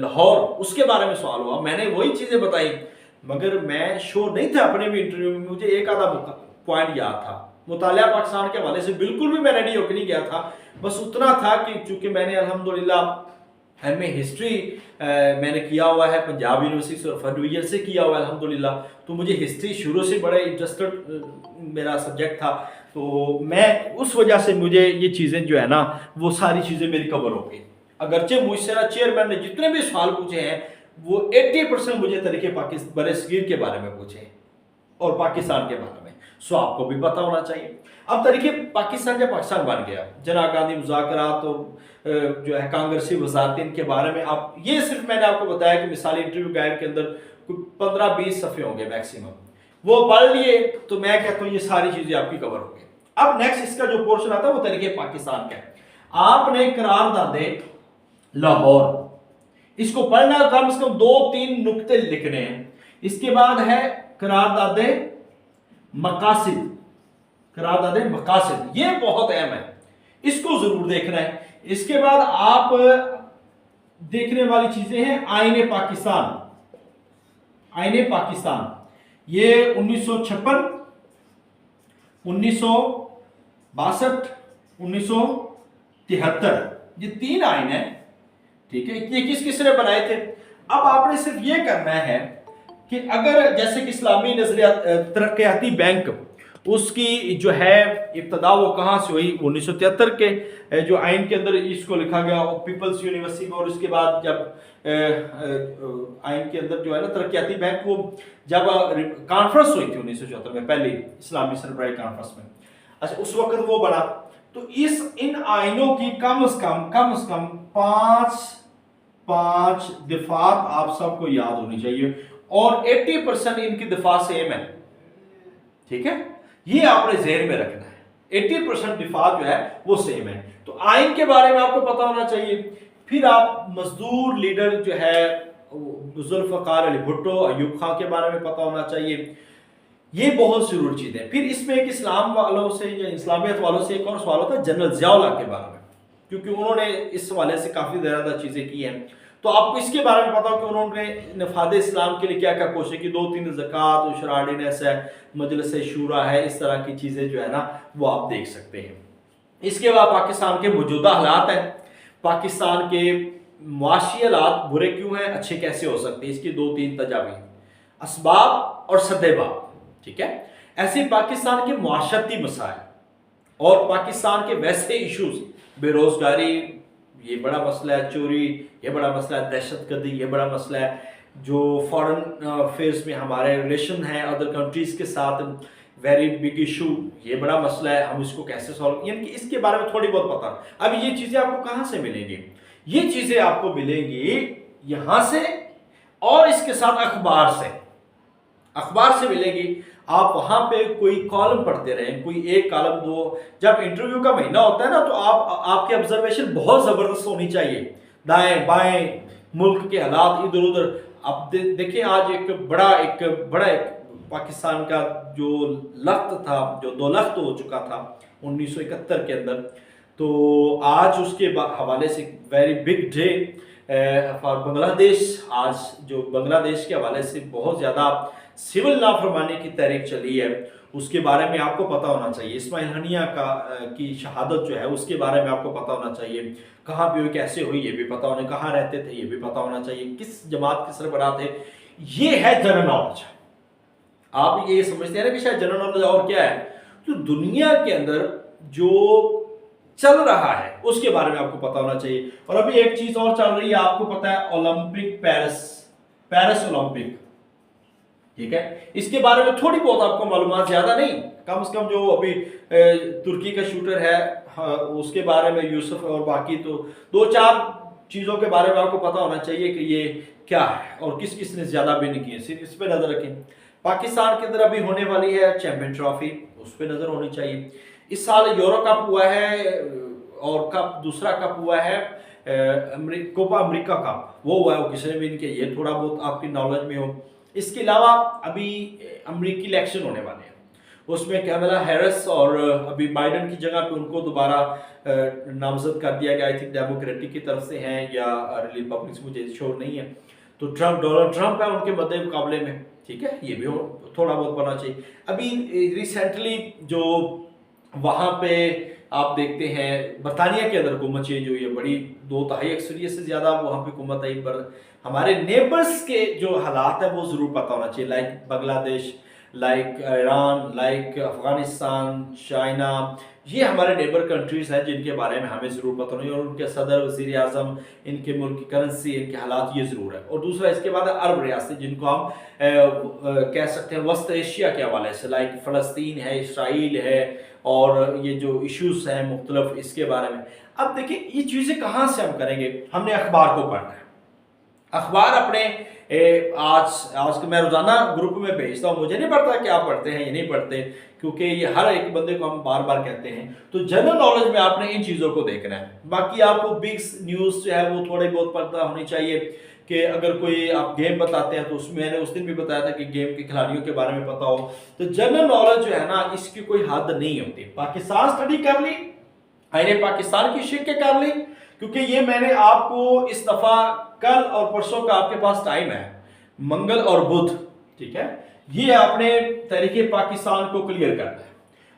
लाहौर उसके बारे में सवाल हुआ। मैंने वही चीज़ें बताई, मगर मैं श्योर नहीं था अपने भी इंटरव्यू में, मुझे एक आधा पॉइंट याद था। मुतालिया पाकिस्तान के हवाले से बिल्कुल भी मैं रेडी होकर नहीं गया था, बस उतना था कि चूंकि मैंने अल्हम्दुलिल्लाह एमए हिस्ट्री मैंने किया हुआ है पंजाब यूनिवर्सिटी से और फर्स्ट डिवीजन से किया हुआ है अल्हम्दुलिल्लाह, तो मुझे हिस्ट्री शुरू से बड़ा इंटरेस्टेड मेरा सब्जेक्ट था। तो मैं उस वजह से मुझे ये चीज़ें जो है ना वो सारी चीज़ें मेरी कवर हो गई। अगरचे मुझसे ना चेयरमैन ने जितने भी सवाल पूछे हैं वो 80% मुझे तरीके पाकिस्तान बरसगीर के बारे में पूछे और पाकिस्तान के बारे में। सो आपको भी पता होना चाहिए। अब तरीके पाकिस्तान जब पाकिस्तान बन गया, जना गांधी मुज़ाकरात और जो है कांग्रेसी वजारतें के बारे में, आप ये सिर्फ मैंने आपको बताया कि मिसाली इंटरव्यू गाइड के अंदर 15-20 सफ़े होंगे मैक्सिमम, वो पढ़ लिए तो मैं कहता हूँ ये सारी चीज़ें आपकी कवर हो गई। अब नेक्स्ट इसका जो पोर्शन आता है वो तरीके पाकिस्तान का है। आपने करारदादे लाहौर इसको पढ़ना, कम से कम 2-3 नुक्ते लिखने हैं। इसके बाद है करारदादे मकासिद, करारदादे मकासिद, ये बहुत अहम है, इसको जरूर देखना है। इसके बाद आप देखने वाली चीजें हैं आईने पाकिस्तान, आईने पाकिस्तान, ये 1956, 1962, 1973, ये 3 आइन है, ठीक है। ये किस किस ने बनाए थे? अब आपने सिर्फ ये करना है कि अगर जैसे कि इस्लामी नजरिया तरक्याती बैंक उसकी जो है इब्तदा वो कहाँ से हुई, 1973 के जो आइन के अंदर इसको लिखा गया और पीपल्स यूनिवर्सिटी में, और उसके बाद जब आइन के अंदर जो है ना तरक्याती बैंक, वो जब कॉन्फ्रेंस हुई थी 1974 में, पहली इस्लामी सरबराही कॉन्फ्रेंस में, अच्छा उस वक्त वो बना। तो इन आइनों की कम से कम 5 दफात आप सबको याद होनी चाहिए और 80% इनकी दफा सेम है। ठीक है, ये आपने ज़हन में रखना है। 80% दिफा जो है वो सेम है। तो आइन के बारे में आपको पता होना चाहिए। फिर आप मजदूर लीडर जो है जुल्फ़िकार अली भुट्टो, अयूब खां के बारे में पता होना चाहिए। ये बहुत जरूरी चीज़ है। फिर इसमें एक इस्लाम वालों से या इस्लामियत वालों से एक और सवाल होता है जनरल ज़िया-उल हक के बारे में, क्योंकि उन्होंने इस हवाले से काफ़ी ज़्यादा चीज़ें की हैं। तो आपको इसके बारे में पता हो कि उन्होंने नफाद इस्लाम के लिए क्या क्या कोशिश की। 2-3 ज़कात, उशरा ऑर्डिनेंस है, मजलिस शूरा है, इस तरह की चीज़ें जो है ना वो आप देख सकते हैं। इसके बाद पाकिस्तान के मौजूदा हालात हैं, पाकिस्तान के मुआशी हालात बुरे क्यों हैं, अच्छे कैसे हो सकते हैं, इसकी 2-3 तजावीज़, असबाब और सद्देबाब। ठीक है, ऐसे पाकिस्तान के मुआशरती मसाइल और पाकिस्तान के वैसे इश्यूज, बेरोजगारी ये बड़ा मसला है, चोरी ये बड़ा मसला है, दहशतगर्दी ये बड़ा मसला है, जो फॉरेन अफेयर्स में हमारे रिलेशन हैं अदर कंट्रीज़ के साथ वेरी बिग इशू, ये बड़ा मसला है, हम इसको कैसे सॉल्व, यानी कि इसके बारे में थोड़ी बहुत पता। अब ये चीज़ें आपको कहाँ से मिलेंगी? ये चीज़ें आपको मिलेंगी यहाँ से और इसके साथ अखबार से मिलेगी। आप वहां पे कोई कॉलम पढ़ते रहें, कोई एक कॉलम दो। जब इंटरव्यू का महीना होता है ना तो आपकी ऑब्जर्वेशन बहुत ज़बरदस्त होनी चाहिए, दाएं बाएं मुल्क के हालात इधर उधर। अब देखिए आज एक बड़ा पाकिस्तान का जो लख्त था, जो 2 लख्त हो चुका था 1971 के अंदर, तो आज उसके हवाले से very big day for Bangladesh. आज जो बांग्लादेश के हवाले से बहुत ज़्यादा सिविल नाफरमानी की तहरीक चली है, उसके बारे में आपको पता होना चाहिए। इस्माइल हनिया की शहादत जो है उसके बारे में आपको पता होना चाहिए, कहाँ पे हुई, कैसे हुई ये भी पता होना, कहाँ रहते थे ये भी पता होना चाहिए, किस जमात के सरबराह थे। ये है जनरल नॉलेज। आप ये समझते हैं ना कि शायद जनरल नॉलेज और क्या है, तो दुनिया के अंदर जो चल रहा है उसके बारे में आपको पता होना चाहिए। और अभी एक चीज और चल रही है, आपको पता है ओलंपिक, पेरिस ओलंपिक, ठीक है, इसके बारे में थोड़ी बहुत आपको मालूमात, ज्यादा नहीं, कम से कम जो अभी तुर्की का शूटर है उसके बारे में यूसुफ और बाकी, तो 2-4 चीजों के बारे में आपको पता होना चाहिए कि ये क्या है और किस किस ने ज्यादा विन की है, सिर्फ इस पर नजर रखें। पाकिस्तान के अंदर अभी होने वाली है चैंपियन ट्रॉफी, उस पर नजर होनी चाहिए। इस साल यूरो कप हुआ है और दूसरा कप हुआ है कोपा अमेरिका कप, वो हुआ है, वो किसी ने भी इनके, ये थोड़ा बहुत आपकी नॉलेज में हो। इसके अलावा अभी अमेरिकी इलेक्शन होने वाले हैं, उसमें कैमला हैरिस और अभी बाइडन की जगह पे उनको दोबारा नामजद कर दिया गया। आई थिंक डेमोक्रेटिक की तरफ से हैं या रिपब्लिक, मुझे श्योर नहीं है। तो डोनाल्ड ट्रंप है उनके मद्दे मुकाबले में, ठीक है, ये भी थोड़ा बहुत पढ़ना चाहिए। अभी रिसेंटली जो वहाँ पे आप देखते हैं बरतानिया के अंदर हुकूमत चेंज हुई है, बड़ी 2/3 अक्सरियत से ज़्यादा वहाँ पे हुकूमत आई, पर हमारे नेबर्स के जो हालात है वो ज़रूर पता होना चाहिए, like Bangladesh, like Iran, like Afghanistan, China, ये हमारे नेबर कंट्रीज़ हैं जिनके बारे में हमें ज़रूर पता होना चाहिए, और उनके सदर, वज़ीर आज़म, इनके मुल्क की करेंसी, इनके हालात, ये ज़रूर है। और दूसरा इसके बाद अरब रियासतें जिनको हम कह सकते हैं वस्त एशिया के हवाले से, लाइक फ़लस्तीन है, इसराइल है, और ये जो इश्यूज़ हैं मुख्तलिफ, इसके बारे में। अब देखिए ये चीज़ें कहाँ से हम करेंगे, हमने अखबार को पढ़ना है। अखबार अपने आज मैं रोजाना ग्रुप में भेजता हूँ, मुझे नहीं पता क्या पढ़ते हैं ये नहीं पढ़ते, क्योंकि ये हर एक बंदे को हम बार बार कहते हैं। तो जनरल नॉलेज में आपने इन चीज़ों को देखना है। बाकी आपको बिग न्यूज़ जो है वो थोड़ी बहुत पता होनी चाहिए, कि अगर कोई आप गेम बताते हैं तो उसमें मैंने उस दिन भी बताया था कि गेम के खिलाड़ियों के बारे में पता हो। तो जनरल नॉलेज जो है ना इसकी कोई हद नहीं होती। पाकिस्तान स्टडी कर ली, मैंने पाकिस्तान की शिक्के कर ली, क्योंकि ये मैंने आपको इस दफ़ा कल और परसों का आपके पास टाइम है, मंगल और बुध, ठीक है, ये आपने तहरीके पाकिस्तान को क्लियर करना है,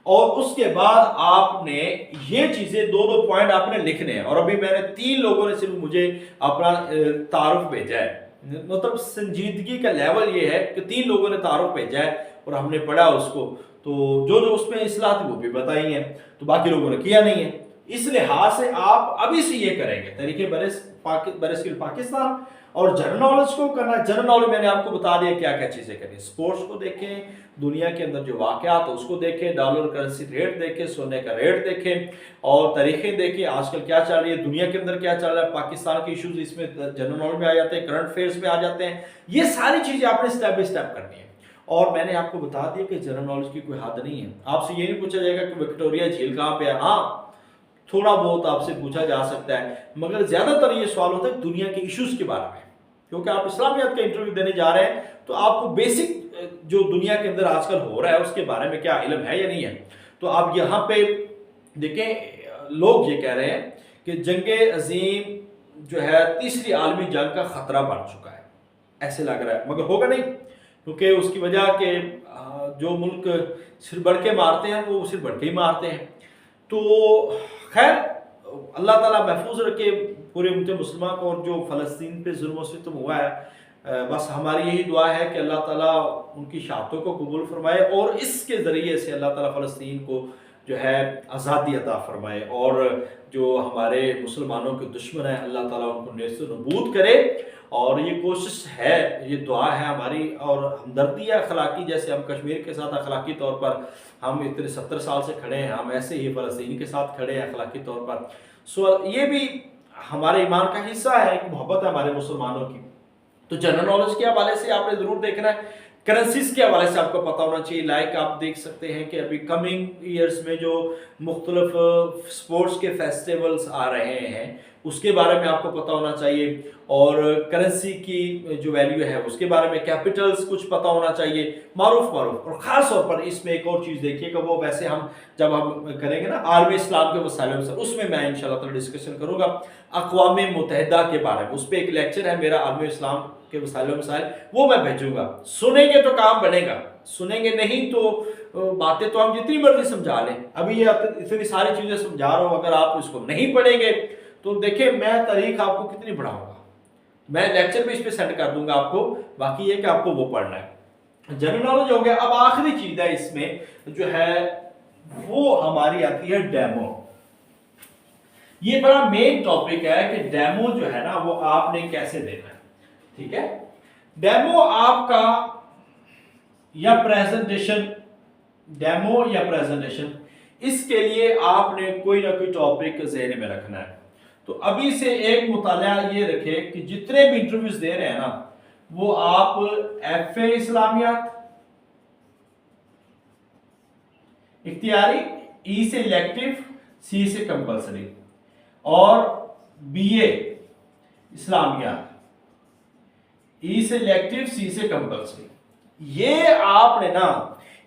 और उसके बाद आपने ये चीज़ें 2-2 पॉइंट आपने लिखने हैं। और अभी मैंने 3 लोगों ने सिर्फ मुझे अपना तारुफ भेजा है, मतलब संजीदगी का लेवल ये है कि 3 लोगों ने तारुफ भेजा है और हमने पढ़ा उसको, तो जो उसमें इस्लाह थी वो भी बताई है, तो बाकी लोगों ने किया नहीं है। इस लिहाज से आप अभी से ये करेंगे तरीके बरस पाकिस्तान और जनरल नॉलेज को करना। जनरल नॉलेज मैंने आपको बता दिया क्या क्या चीज़ें करनी, स्पोर्ट्स को देखें, दुनिया के अंदर जो वाक़यात है उसको देखें, डॉलर करेंसी रेट देखें, सोने का रेट देखें, और तरीक़े देखें आजकल क्या चल रही है, दुनिया के अंदर क्या चल रहा है, पाकिस्तान के इशूज़ इसमें जनरल नॉलेज में आ जाते हैं, करंट अफेयर्स में आ जाते हैं। ये सारी चीज़ें आपने स्टेप बाय स्टेप करनी है। اور میں نے آپ کو بتا دیا کہ جنرل نالج کی کوئی حد نہیں ہے. آپ سے یہ نہیں پوچھا جائے گا کہ وکٹوریا جھیل کہاں پہ ہے. ہاں تھوڑا بہت آپ سے پوچھا جا سکتا ہے، مگر زیادہ تر یہ سوال ہوتا ہے دنیا کے ایشوز کے بارے میں، کیونکہ آپ اسلامیات کا انٹرویو دینے جا رہے ہیں تو آپ کو بیسک جو دنیا کے اندر آج کل ہو رہا ہے اس کے بارے میں کیا علم ہے یا نہیں ہے. تو آپ یہاں پہ دیکھیں لوگ یہ کہہ رہے ہیں کہ جنگ عظیم جو ہے تیسری عالمی جنگ کا خطرہ بن چکا ہے، ایسے لگ رہا ہے، مگر ہوگا نہیں، کیونکہ اس کی وجہ کہ جو ملک سر بڑھ کے مارتے ہیں وہ سر بڑھ کے ہی مارتے ہیں. تو خیر اللہ تعالیٰ محفوظ رکھے پورے امت مسلمہ کو، اور جو فلسطین پہ ظلم و ستم ہوا ہے، بس ہماری یہی دعا ہے کہ اللہ تعالیٰ ان کی شہادتوں کو قبول فرمائے، اور اس کے ذریعے سے اللہ تعالیٰ فلسطین کو جو ہے آزادی عطا فرمائے، اور جو ہمارے مسلمانوں کے دشمن ہیں اللہ تعالیٰ ان کو نیست و نابود کرے. اور یہ کوشش ہے، یہ دعا ہے ہماری، اور ہمدردی ہے اخلاقی، جیسے ہم کشمیر کے ساتھ اخلاقی طور پر ہم اتنے 70 سال سے کھڑے ہیں، ہم ایسے ہی فلسطین کے ساتھ کھڑے ہیں اخلاقی طور پر. یہ بھی ہمارے ایمان کا حصہ ہے، ایک محبت ہے ہمارے مسلمانوں کی. تو جنرل نالج کے حوالے سے آپ نے ضرور دیکھنا ہے. کرنسیز کے حوالے سے آپ کو پتہ ہونا چاہیے، لائک آپ دیکھ سکتے ہیں کہ ابھی کمنگ ایئرز میں جو مختلف سپورٹس کے فیسٹیولز آ رہے ہیں اس کے بارے میں آپ کو پتہ ہونا چاہیے، اور کرنسی کی جو ویلیو ہے اس کے بارے میں، کیپٹلز کچھ پتہ ہونا چاہیے معروف. اور خاص طور پر اس میں ایک اور چیز دیکھیے کہ وہ ویسے ہم جب ہم کریں گے نا عالم اسلام کے مسائل سے، اس میں انشاءاللہ تعالی ڈسکشن کروں گا اقوام متحدہ کے بارے میں. اس پہ ایک لیکچر ہے میرا عالم اسلام کے مسائل، وہ میں بھیجوں گا. سنیں گے تو کام بنے گا، سنیں گے نہیں تو باتیں تو ہم جتنی مرضی سمجھا لیں. ابھی یہ اتنی ساری چیزیں سمجھا رہا ہوں، اگر آپ اس کو نہیں پڑھیں گے تو دیکھیں میں تاریخ آپ کو کتنی پڑھاؤں گا. میں لیکچر بھی اس پہ سینڈ کر دوں گا آپ کو، باقی یہ کہ آپ کو وہ پڑھنا ہے. جنرل نالج ہو گیا. اب آخری چیز ہے اس میں جو ہے وہ ہماری آتی ہے ڈیمو. یہ بڑا مین ٹاپک ہے کہ ڈیمو جو ہے نا وہ آپ نے کیسے دینا ہے. ٹھیک ہے، ڈیمو آپ کا یا پریزنٹیشن، ڈیمو یا پریزنٹیشن، اس کے لیے آپ نے کوئی نہ کوئی ٹاپک ذہن میں رکھنا ہے. تو ابھی سے ایک مطالعہ یہ رکھے کہ جتنے بھی انٹرویوز دے رہے ہیں نا وہ آپ ایف اے اسلامیات، اختیاری، ای سے الیکٹیو، سی سے کمپلسری، اور بی اے اسلامیات، ای سے الیکٹیو، سی سے کمپلسری. یہ آپ نے نا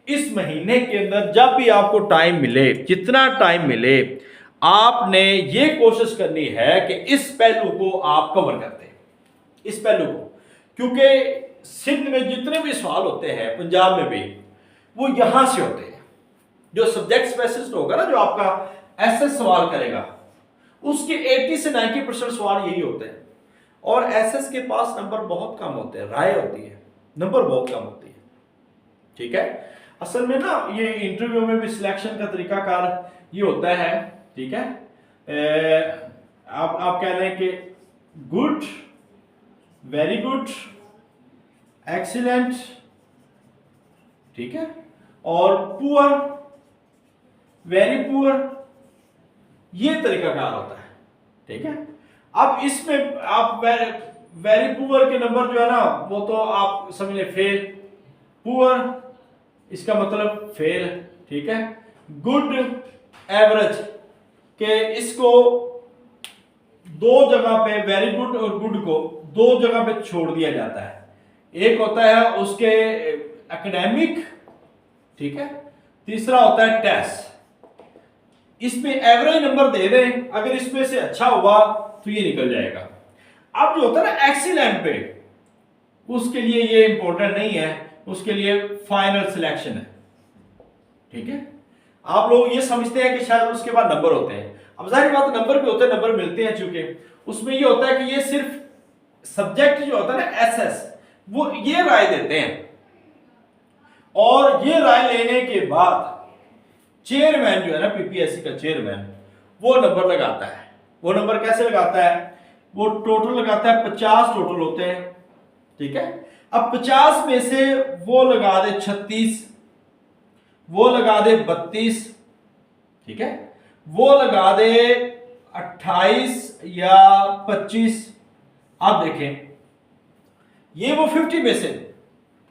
اس مہینے کے اندر جب بھی آپ کو ٹائم ملے، جتنا ٹائم ملے، آپ نے یہ کوشش کرنی ہے کہ اس پہلو کو آپ کور کرتے ہیں. اس پہلو کو، کیونکہ سندھ میں جتنے بھی سوال ہوتے ہیں، پنجاب میں بھی، وہ یہاں سے ہوتے ہیں. جو سبجیکٹ اسپیشلسٹ ہوگا نا، جو آپ کا ایس ایس سوال کرے گا، اس کے 80 سے 90% سوال یہی ہوتے ہیں. اور ایس ایس کے پاس نمبر بہت کم ہوتے ہیں، رائے ہوتی ہے، نمبر بہت کم ہوتی ہے. ٹھیک ہے، اصل میں نا یہ انٹرویو میں بھی سلیکشن کا طریقہ کار یہ ہوتا ہے. ٹھیک ہے، آپ کہہ رہے ہیں کہ گڈ، ویری گڈ، ایکسیلنٹ، ٹھیک ہے، اور پور، ویری پور، یہ طریقہ کار ہوتا ہے. ٹھیک ہے، اب اس میں آپ ویری پور کے نمبر جو ہے نا وہ تو آپ سمجھ لیں فیل. پور اس کا مطلب فیل. ٹھیک ہے، گڈ، ایوریج، کہ اس کو دو جگہ پہ، ویری گڈ اور گڈ کو دو جگہ پہ چھوڑ دیا جاتا ہے. ایک ہوتا ہے اس کے اکیڈیمک، ٹھیک ہے، تیسرا ہوتا ہے ٹیسٹ. اس میں ایوریج نمبر دے دیں، اگر اس میں سے اچھا ہوا تو یہ نکل جائے گا. اب جو ہوتا ہے نا ایکسیلنٹ پہ، اس کے لیے یہ امپورٹنٹ نہیں ہے، اس کے لیے فائنل سلیکشن ہے. ٹھیک ہے، آپ لوگ یہ سمجھتے ہیں کہ شاید اس کے بعد نمبر ہوتے ہیں. اب ظاہر بات نمبر بھی ہوتے ہیں، نمبر ملتے ہیں، چونکہ اس میں یہ ہوتا ہے کہ یہ صرف سبجیکٹ جو ہوتا ہے نا ایس ایس، وہ یہ رائے دیتے ہیں، اور یہ رائے لینے کے بعد چیئرمین جو ہے نا پی پی ایس سی کا چیئرمین، وہ نمبر لگاتا ہے. وہ نمبر کیسے لگاتا ہے؟ وہ ٹوٹل لگاتا ہے، 50 ٹوٹل ہوتے ہیں. ٹھیک ہے، اب 50 میں سے وہ لگا دے 36، وہ لگا دے 32، ٹھیک ہے، وہ لگا دے 28 یا 25. آپ دیکھیں یہ وہ 50 میں سے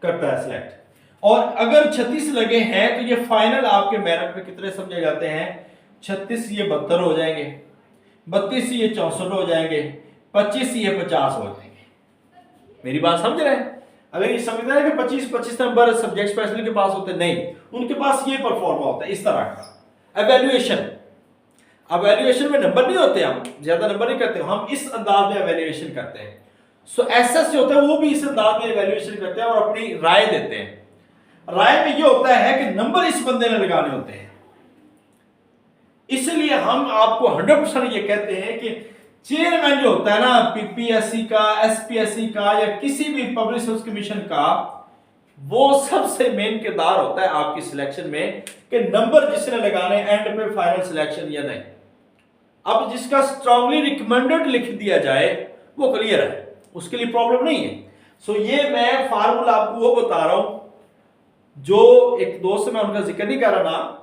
کرتا ہے سلیکٹ. اور اگر 36 لگے ہیں تو یہ فائنل آپ کے میرٹ میں کتنے سمجھے جاتے ہیں؟ 36 یہ 72 ہو جائیں گے، 32 یہ 64 ہو جائیں گے، 25 یہ 50 ہو جائیں گے۔ میری بات سمجھ رہے ہیں؟ اگر یہ سمجھتے ہیں کہ 25 نمبر سبجیکٹ اسپیشل کے پاس ہوتے، نہیں، ان کے پاس یہ پرفارما ہوتا ہے اس طرح کا ایویلویشن میں نمبر نہیں ہوتے، ہم زیادہ نمبر نہیں کرتے، ہم اس انداز میں ایویلویشن کرتے ہیں۔ سو ایس ایس جو ہوتا ہے وہ بھی اس انداز میں ایویلویشن کرتے ہیں اور اپنی رائے دیتے ہیں۔ رائے میں یہ ہوتا ہے کہ نمبر اس بندے نے لگانے ہوتے ہیں، اس لیے ہم آپ کو 100% یہ کہتے ہیں کہ چیئرمین جو ہوتا ہے نا پی پی ایس سی کا، ایس پی ایس سی کا یا کسی بھی پبلک سروس کمیشن کا، وہ سب سے مین کردار ہوتا ہے آپ کی سلیکشن میں کہ نمبر جس نے لگانے اینڈ پہ فائنل سلیکشن یا نہیں۔ اب جس کا اسٹرانگلی ریکمینڈڈ لکھ دیا جائے وہ کلیئر ہے، اس کے لیے پرابلم نہیں ہے۔ سو یہ میں فارمولا آپ کو وہ بتا رہا ہوں، جو ایک دوست سے میں ان کا ذکر نہیں کر رہا نا،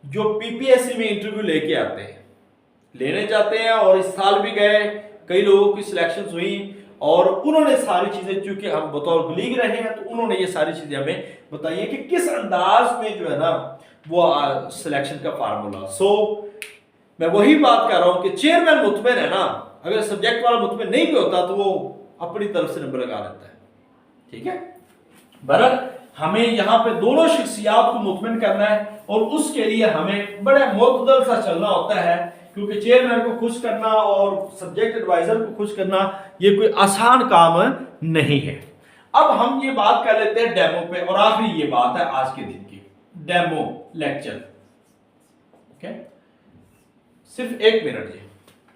جو پی پی ایس سی میں انٹرویو لے کے آتے ہیں، لینے جاتے ہیں، اور اس سال بھی گئے، کئی لوگوں کی سلیکشنز ہوئی اور انہوں نے ساری چیزیں، چونکہ ہم بطور کلیگ رہے ہیں تو انہوں نے یہ ساری چیزیں ہمیں بتائی ہیں کہ کس انداز میں جو ہے نا وہ سلیکشن کا فارمولا۔ سو میں وہی بات کر رہا ہوں کہ چیئرمین مطمئن ہے نا، اگر سبجیکٹ والا مطمئن نہیں بھی ہوتا تو وہ اپنی طرف سے نمبر لگا لیتا ہے، ٹھیک ہے۔ برحال ہمیں یہاں پہ دونوں شخصیات کو مطمئن کرنا ہے اور اس کے لیے ہمیں بڑے معتدل سا چلنا ہوتا ہے، کیونکہ چیئرمین کو خوش کرنا اور سبجیکٹ ایڈوائزر کو خوش کرنا یہ کوئی آسان کام نہیں ہے۔ اب ہم یہ بات کر لیتے ہیں ڈیمو پہ، اور آخری یہ بات ہے آج کے دن کی، ڈیمو لیکچر۔ اوکے، صرف 1 منٹ جی،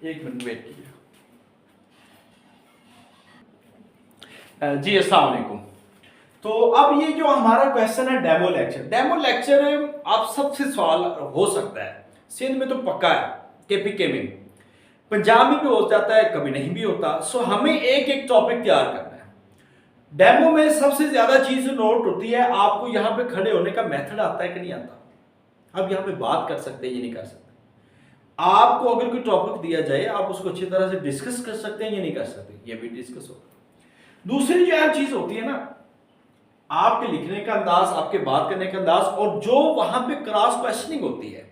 1 منٹ ویٹ کیجیے۔ جی السلام علیکم۔ تو اب یہ جو ہمارا کویسچن ہے ڈیمو لیکچر آپ سب سے سوال ہو سکتا ہے، سندھ میں تو پکا ہے، کے پی کے میں، پنجاب میں بھی ہو جاتا ہے، کبھی نہیں بھی ہوتا۔ سو ہمیں ایک ٹاپک تیار کرنا ہے۔ ڈیمو میں سب سے زیادہ چیز نوٹ ہوتی ہے، آپ کو یہاں پہ کھڑے ہونے کا میتھڈ آتا ہے کہ نہیں آتا، آپ یہاں پہ بات کر سکتے ہیں یہ نہیں کر سکتے، آپ کو اگر کوئی ٹاپک دیا جائے آپ اس کو اچھی طرح سے ڈسکس کر سکتے ہیں یہ نہیں کر سکتے، یہ بھی ڈسکس ہوگا۔ دوسری جو اہم چیز ہوتی ہے نا، آپ کے لکھنے کا انداز، آپ کے بات کرنے کا انداز، اور جو وہاں پہ کراس کویسچننگ ہوتی ہے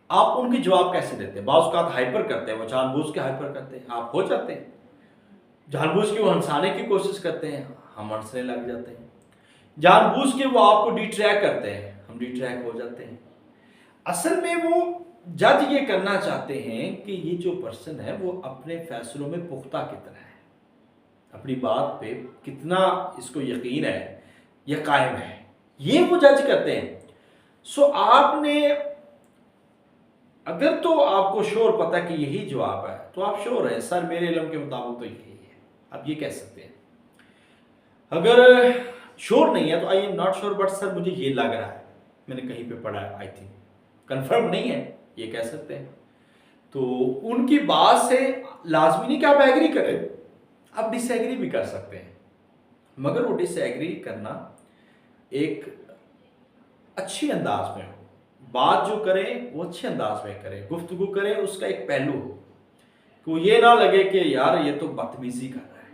آپ ان کے جواب کیسے دیتے ہیں۔ بعض اوقات ہائپر کرتے ہیں، وہ جان بوجھ کے ہائپر کرتے ہیں، آپ ہو جاتے ہیں، جان بوجھ کے وہ ہنسانے کی کوشش کرتے ہیں، ہم ہنسنے لگ جاتے ہیں، جان بوجھ کے وہ آپ کو ڈی ٹریک کرتے ہیں، ہم ڈی ٹریک ہو جاتے ہیں۔ اصل میں وہ جج یہ کرنا چاہتے ہیں کہ یہ جو پرسن ہے وہ اپنے فیصلوں میں پختہ کتنا ہے، اپنی بات پہ کتنا اس کو یقین ہے یا قائم ہے، یہ وہ جج کرتے ہیں۔ سو آپ نے اگر تو آپ کو شور پتا کہ یہی جواب ہے تو آپ شور ہیں، سر میرے علم کے مطابق تو یہی ہے، آپ یہ کہہ سکتے ہیں۔ اگر شور نہیں ہے تو I am not sure but sir مجھے یہ لگ رہا ہے، میں نے کہیں پہ پڑھا ہے، آئی تھنک، کنفرم نہیں ہے، یہ کہہ سکتے ہیں۔ تو ان کی بات سے لازمی نہیں کہ آپ ایگری کریں، آپ ڈس ایگری بھی کر سکتے ہیں، مگر وہ ڈس ایگری کرنا ایک اچھی انداز میں ہو، بات جو کریں وہ اچھے انداز میں کریں، گفتگو کریں، اس کا ایک پہلو ہو کہ وہ یہ نہ لگے کہ یار یہ تو بدتمیزی کر رہا ہے،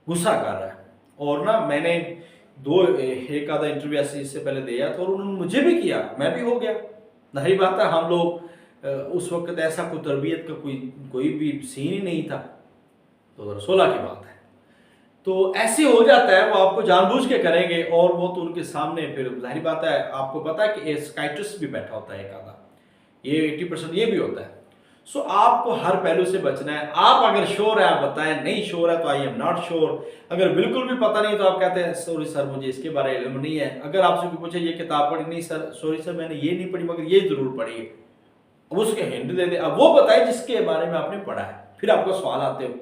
غصہ کر رہا ہے۔ اور نا میں نے ایک آدھا انٹرویو ایسے اس سے پہلے دیا تھا اور انہوں نے مجھے بھی کیا، میں بھی ہو گیا، ظاہر بات ہے ہم لوگ اس وقت ایسا کوئی تربیت کا کوئی بھی سین ہی نہیں تھا، 2016 کی بات ہے، تو ایسے ہو جاتا ہے، وہ آپ کو جان بوجھ کے کریں گے اور وہ تو ان کے سامنے پھر ظاہر بات ہے، آپ کو پتا ہے کہ سائکیٹرسٹ بھی بیٹھا ہوتا ہے ایک آدھا، یہ 80% یہ بھی ہوتا ہے۔ سو آپ کو ہر پہلو سے بچنا ہے، آپ اگر شور ہے آپ بتائیں، نہیں شور ہے تو آئی ایم ناٹ شور، اگر بالکل بھی پتہ نہیں تو آپ کہتے ہیں سوری سر مجھے اس کے بارے علم نہیں ہے، اگر آپ سے کوئی پوچھے یہ کتاب پڑھی، نہیں سر سوری سر میں نے یہ نہیں پڑھی مگر یہ ضرور پڑھی ہے، اب اس کے ہنٹ دے دیں، اب وہ بتائیں جس کے بارے میں آپ نے پڑھا ہے، پھر آپ کو سوال آتے ہو۔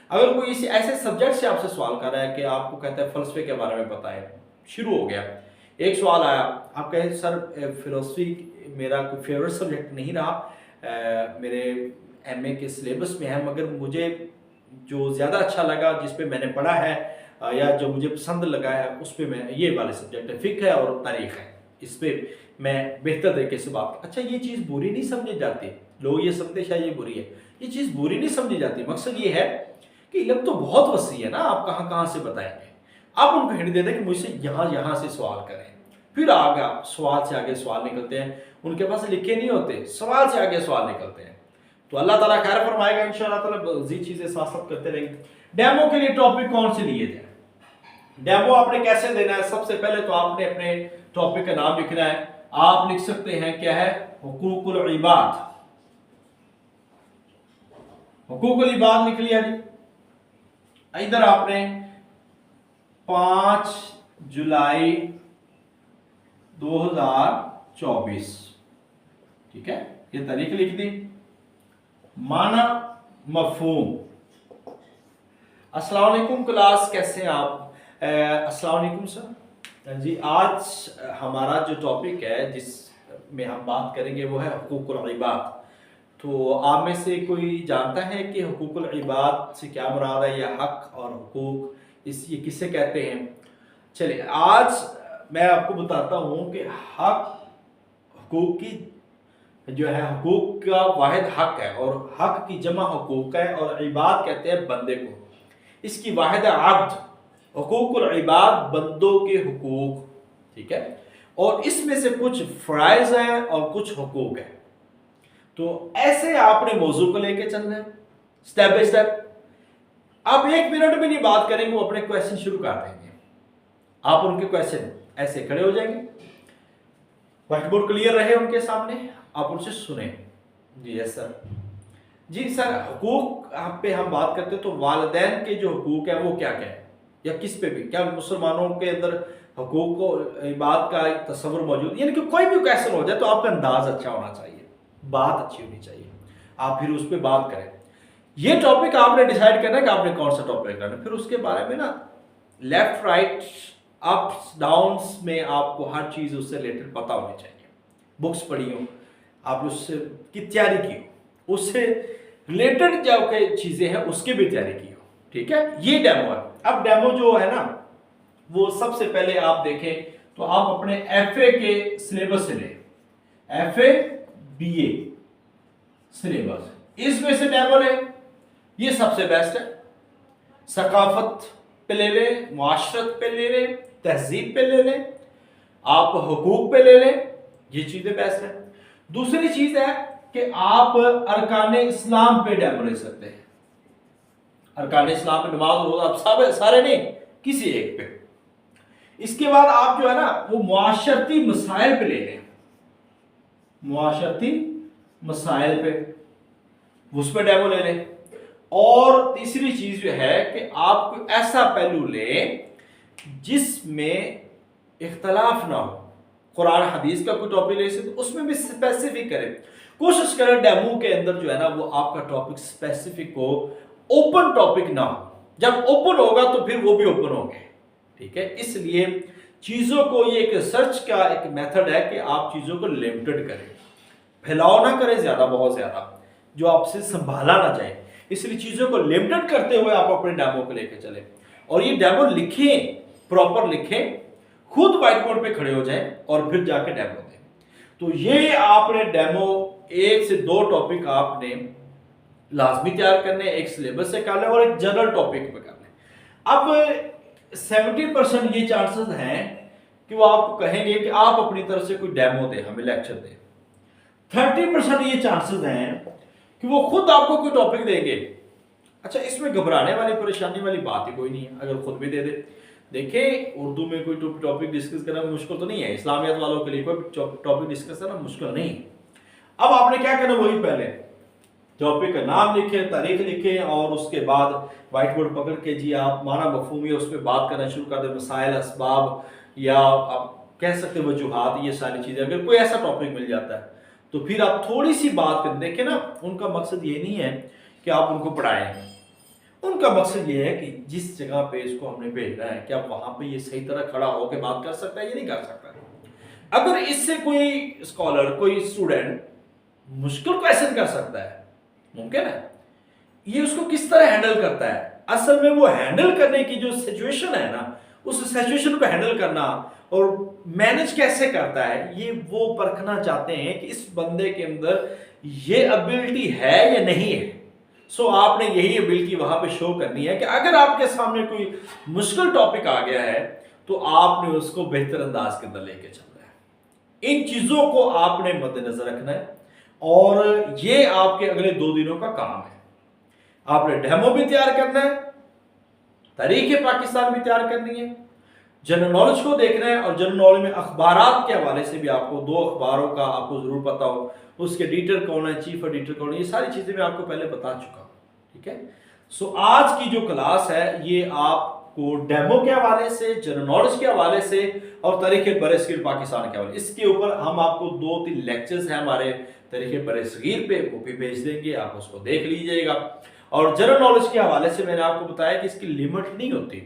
اگر کوئی اسی ایسے سبجیکٹ سے آپ سے سوال کر رہا ہے کہ آپ کو کہتا ہے فلسفے کے بارے میں پتہ ہے، شروع ہو گیا، ایک سوال آیا، آپ کہیں سر فلسفی میرا کوئی فیورٹ سبجیکٹ نہیں رہا، میرے ایم اے کے سلیبس میں ہے، مگر مجھے جو زیادہ اچھا لگا جس پہ میں نے پڑھا ہے یا جو مجھے پسند لگا ہے اس پہ میں یہ والے سبجیکٹ ہے، فقہ ہے اور تاریخ ہے، اس پہ میں بہتر طریقے سے بات۔ اچھا یہ چیز بری نہیں سمجھی جاتی، لوگ یہ سمجھتے شاید یہ بری ہے، یہ چیز بری نہیں سمجھی جاتی، مقصد یہ ہے کہ علم تو بہت وسیع ہے نا، آپ کہاں کہاں سے بتائیں گے، آپ ان کو ہنٹ دے دیں کہ مجھ سے یہاں سے سوال کریں، پھر آگے سوال سے آگے سوال نکلتے ہیں، ان کے پاس لکھے نہیں ہوتے، سوال سے آگے سوال نکلتے ہیں. تو اللہ تعالیٰ خیر فرمائے گا انشاءاللہ تعالیٰ، مزید چیزیں ساتھ ساتھ کرتے رہیں گے. ڈیمو کے لیے ٹاپک کون سے لیے جائیں؟ ڈیمو آپ نے کیسے دینا ہے؟ سب سے پہلے تو آپ نے اپنے ٹاپک کا نام لکھنا ہے. آپ لکھ سکتے ہیں کیا ہے؟ حقوق العباد. حقوق العباد لکھ لیا جی. ادھر آپ نے 5 جولائی 2024، ٹھیک ہے، یہ تاریخ لکھ دی. معنی مفہوم. السلام علیکم کلاس، کیسے ہیں آپ؟ السلام علیکم سر. جی آج ہمارا جو ٹاپک ہے جس میں ہم بات کریں گے وہ ہے حقوق العباد. تو آپ میں سے کوئی جانتا ہے کہ حقوق العباد سے کیا مراد ہے، یا حق اور حقوق یہ کسے کہتے ہیں؟ چلے آج میں آپ کو بتاتا ہوں کہ حق، حقوق کی جو ہے، حقوق کا واحد حق ہے، اور حق کی جمع حقوق ہے، اور عباد کہتے ہیں بندے کو. اس کی واحد عبد. حقوق العباد بندوں کے حقوق، ٹھیک ہے، اور اس میں سے کچھ فرائض ہیں اور کچھ حقوق ہیں. تو ایسے آپ نے موضوع کو لے کے چلنا ہے سٹیپ بائی سٹیپ. آپ 1 منٹ میں نہیں بات کریں گے، وہ اپنے کویشچن شروع کر دیں گے. آپ ان کے کویشچن ایسے کھڑے ہو جائیں گے، وائٹ بورڈ کلیئر رہے ان کے سامنے، آپ ان سے سنیں. جی یس سر. جی سر، حقوق پہ ہم بات کرتے تو والدین کے جو حقوق ہیں وہ کیا ہے، یا کس پہ بھی، کیا مسلمانوں کے اندر حقوق و عباد کا ایک تصور موجود، یعنی کہ کوئی بھی کویشچن ہو جائے تو آپ کا انداز اچھا ہونا چاہیے، بات اچھی ہونی چاہیے، آپ پھر اس پہ بات کریں. یہ ٹاپک آپ نے ڈیسائیڈ کرنا ہے کہ آپ نے کون سا ٹاپک کرنا ہے، پھر اس کے بارے میں نا لیفٹ رائٹ اپس ڈاؤنس میں آپ کو ہر چیز اس سے ریلیٹڈ پتہ ہونی چاہیے. بکس پڑھی ہو، آپ اس سے کی تیاری کی ہو، اس سے ریلیٹڈ جو چیزیں ہیں اس کی بھی تیاری کی ہو، ٹھیک ہے. یہ ڈیمو ہے. اب ڈیمو جو ہے نا وہ سب سے پہلے آپ دیکھیں تو آپ اپنے ایف اے کے سلیبس سے لیں، F A B A syllabus, اس میں سے ڈیمو لیں. یہ سب سے بیسٹ ہے. ثقافت پہ لے لیں، معاشرت پہ لے لیں، تہذیب پہ لے لیں، آپ حقوق پہ لے لیں، یہ چیزیں بیسٹ ہیں. دوسری چیز ہے کہ آپ ارکان اسلام پہ ڈیمو لے سکتے ہیں. ارکان اسلام پہ نماز روزہ، آپ سارے نہیں، کسی ایک پہ. اس کے بعد آپ جو ہے نا وہ معاشرتی مسائل پہ لے لیں، معاشرتی مسائل پہ اس پہ ڈیمو لے لیں. اور تیسری چیز جو ہے کہ آپ کو ایسا پہلو لیں جس میں اختلاف نہ ہو. قرآن حدیث کا کوئی ٹاپک لے سکتے اس میں بھی اسپیسیفک کریں. کوشش کریں ڈیمو کے اندر جو ہے نا وہ آپ کا ٹاپک اسپیسیفک ہو، اوپن ٹاپک نہ ہو. جب اوپن ہوگا تو پھر وہ بھی اوپن ہوں گے، ٹھیک ہے. اس لیے چیزوں کو، یہ ایک ریسرچ کا ایک میتھڈ ہے کہ آپ چیزوں کو لمیٹڈ کریں، پھیلاؤ نہ کریں زیادہ، بہت زیادہ جو آپ سے سنبھالا نہ جائے. اس لیے چیزوں کو لمیٹڈ کرتے ہوئے آپ اپنے ڈیمو کو لے کے چلیں. اور یہ ڈیمو لکھیں، پراپر لکھیں، خود وائٹ بورڈ پہ کھڑے ہو جائیں اور پھر جا کے ڈیمو دیں. تو یہ آپ نے ڈیمو 1 سے 2 ٹاپک آپ نے لازمی تیار کرنے، ایک سلیبس سے کر لیں اور ایک جنرل ٹاپک پہ کر لیں. اب 70% یہ چانسز ہیں کہ وہ آپ کو کہیں گے کہ آپ اپنی طرف سے کوئی ڈیمو دیں، ہمیں لیکچر دیں. 30% یہ چانسز ہیں کہ وہ خود آپ کو کوئی ٹاپک دیں گے. اچھا، اس میں گھبرانے والی، پریشانی والی بات ہی کوئی نہیں ہے اگر خود بھی دے دے. دیکھیں اردو میں کوئی ٹاپک ڈسکس کرنا مشکل تو نہیں ہے، اسلامیات والوں کے لیے کوئی ٹاپک ڈسکس کرنا مشکل نہیں. اب آپ نے کیا کرنا، وہی پہلے ٹاپک کا نام لکھیں، تاریخ لکھیں، اور اس کے بعد وائٹ بورڈ پکڑ کے جی آپ معنی مفہوم اس پہ بات کرنا شروع کر دیں. مسائل، اسباب، یا آپ کہہ سکتے وجوہات، یہ ساری چیزیں. اگر کوئی ایسا ٹاپک مل جاتا ہے تو پھر آپ تھوڑی سی بات کریں. دیکھیں نا، ان کا مقصد یہ نہیں ہے کہ آپ ان کو پڑھائیں، ان کا مقصد یہ ہے کہ جس جگہ پہ اس کو ہم نے بھیجنا ہے کہ آپ وہاں پہ یہ صحیح طرح کھڑا ہو کے بات کر سکتا ہے یا نہیں کر سکتا. اگر اس سے کوئی اسکالر، کوئی اسٹوڈنٹ مشکل کویشچن کر سکتا ہے، ممکن ہے، یہ اس کو کس طرح ہینڈل کرتا ہے. اصل میں وہ ہینڈل کرنے کی جو سچویشن ہے نا، اس سچویشن کو ہینڈل کرنا اور مینج کیسے کرتا ہے، یہ وہ پرکھنا چاہتے ہیں کہ اس بندے کے اندر یہ ابیلٹی ہے یا نہیں ہے. سو آپ نے یہی ابیلٹی وہاں پہ شو کرنی ہے کہ اگر آپ کے سامنے کوئی مشکل ٹاپک آ گیا ہے तो आपने उसको बेहतर अंदाज के अंदर लेके चलना है। इन चीजों को आपने मद्देनजर रखना है और ये आपके अगले 2 दिनों का काम है। आपने डेमो भी तैयार करना है, तारीख पाकिस्तान भी तैयार करनी है, जनरल नॉलेज को देखना है और जनरल नॉलेज में अखबारात के हवाले से भी आपको 2 अखबारों का आपको जरूर पता हो, उसके एडिटर कौन है, चीफ एडिटर कौन है, ये सारी चीजें मैं आपको पहले बता चुका हूं। ठीक है, सो आज की जो क्लास है ये आपको डेमो के हवाले से, जनरल नॉलेज के हवाले से और तारीख बरसगीर पाकिस्तान के हवाले, इसके ऊपर हम आपको 2-3 लेक्चर्स हैं हमारे तारीख बरसगीर पे, वो भी भेज देंगे, आप उसको देख लीजिएगा। और जनरल नॉलेज के हवाले से मैंने आपको बताया कि इसकी लिमिट नहीं होती।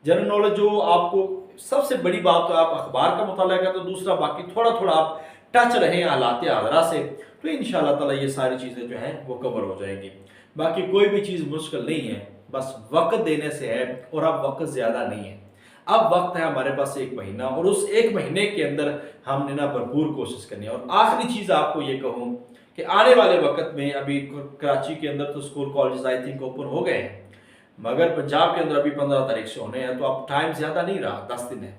जनरल नॉलेज जो आपको सबसे बड़ी बात तो आप अखबार का मुताला करते हो, दूसरा बाकी थोड़ा थोड़ा आप टच रहे हालात हादरा से, तो इंशाल्लाह ताला ये सारी चीज़ें जो हैं वो कवर हो जाएंगी। बाकी कोई भी चीज़ मुश्किल नहीं है, बस वक्त देने से है और अब वक्त ज़्यादा नहीं है। अब वक्त है हमारे पास 1 महीना और उस 1 महीने के अंदर हमने ना भरपूर कोशिश करनी है। और आखिरी चीज़ आपको ये कहूँ कि आने वाले वक्त में अभी कराची के अंदर तो school college I think open हो गए हैं, मगर पंजाब के अंदर अभी 15 तारीख से होने हैं, तो अब टाइम ज़्यादा नहीं रहा, 10 दिन है।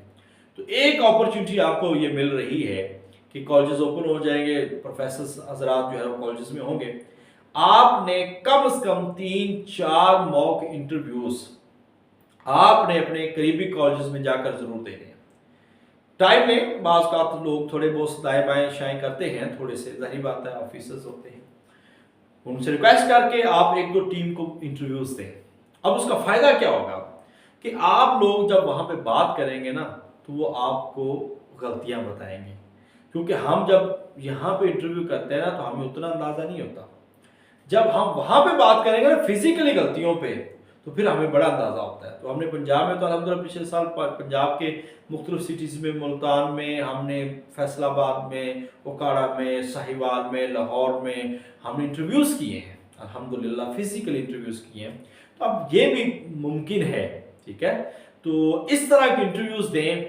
तो एक अपॉर्चुनिटी आपको ये मिल रही है कि कॉलेजेस ओपन हो जाएंगे, प्रोफेसर हजरात जो है वो कॉलेजेस में होंगे। आपने कम से कम 3-4 मॉक इंटरव्यूज आपने अपने करीबी कॉलेजेस में जाकर जरूर देने हैं। टाइम में बाज़ का तो लोग थोड़े बहुत दाएं बाएं शाएं करते हैं, थोड़े से जाहिर बात है ऑफिसर्स होते हैं, उनसे रिक्वेस्ट करके आप 1-2 टीम को इंटरव्यूज दें। अब उसका फायदा क्या होगा कि आप लोग जब वहां पे बात करेंगे ना तो वो आपको गलतियां बताएंगे, क्योंकि हम जब यहाँ पे इंटरव्यू करते हैं ना तो हमें उतना अंदाजा नहीं होता। जब हम वहां पे बात करेंगे ना फिजिकली गलतियों पे, तो फिर हमें बड़ा अंदाजा होता है। तो हमने पंजाब में तो अल्हम्दुलिल्लाह पिछले साल पंजाब के मुख्तलिफ सिटीज़ में, मुल्तान में, हमने फैसलाबाद में, ओकाड़ा में, साहिवाल में, लाहौर में हमने इंटरव्यूज़ किए हैं, अल्हम्दुलिल्लाह फिजिकल इंटरव्यूज़ किए हैं। तो अब ये भी मुमकिन है, ठीक है। तो इस तरह के इंटरव्यूज़ दें,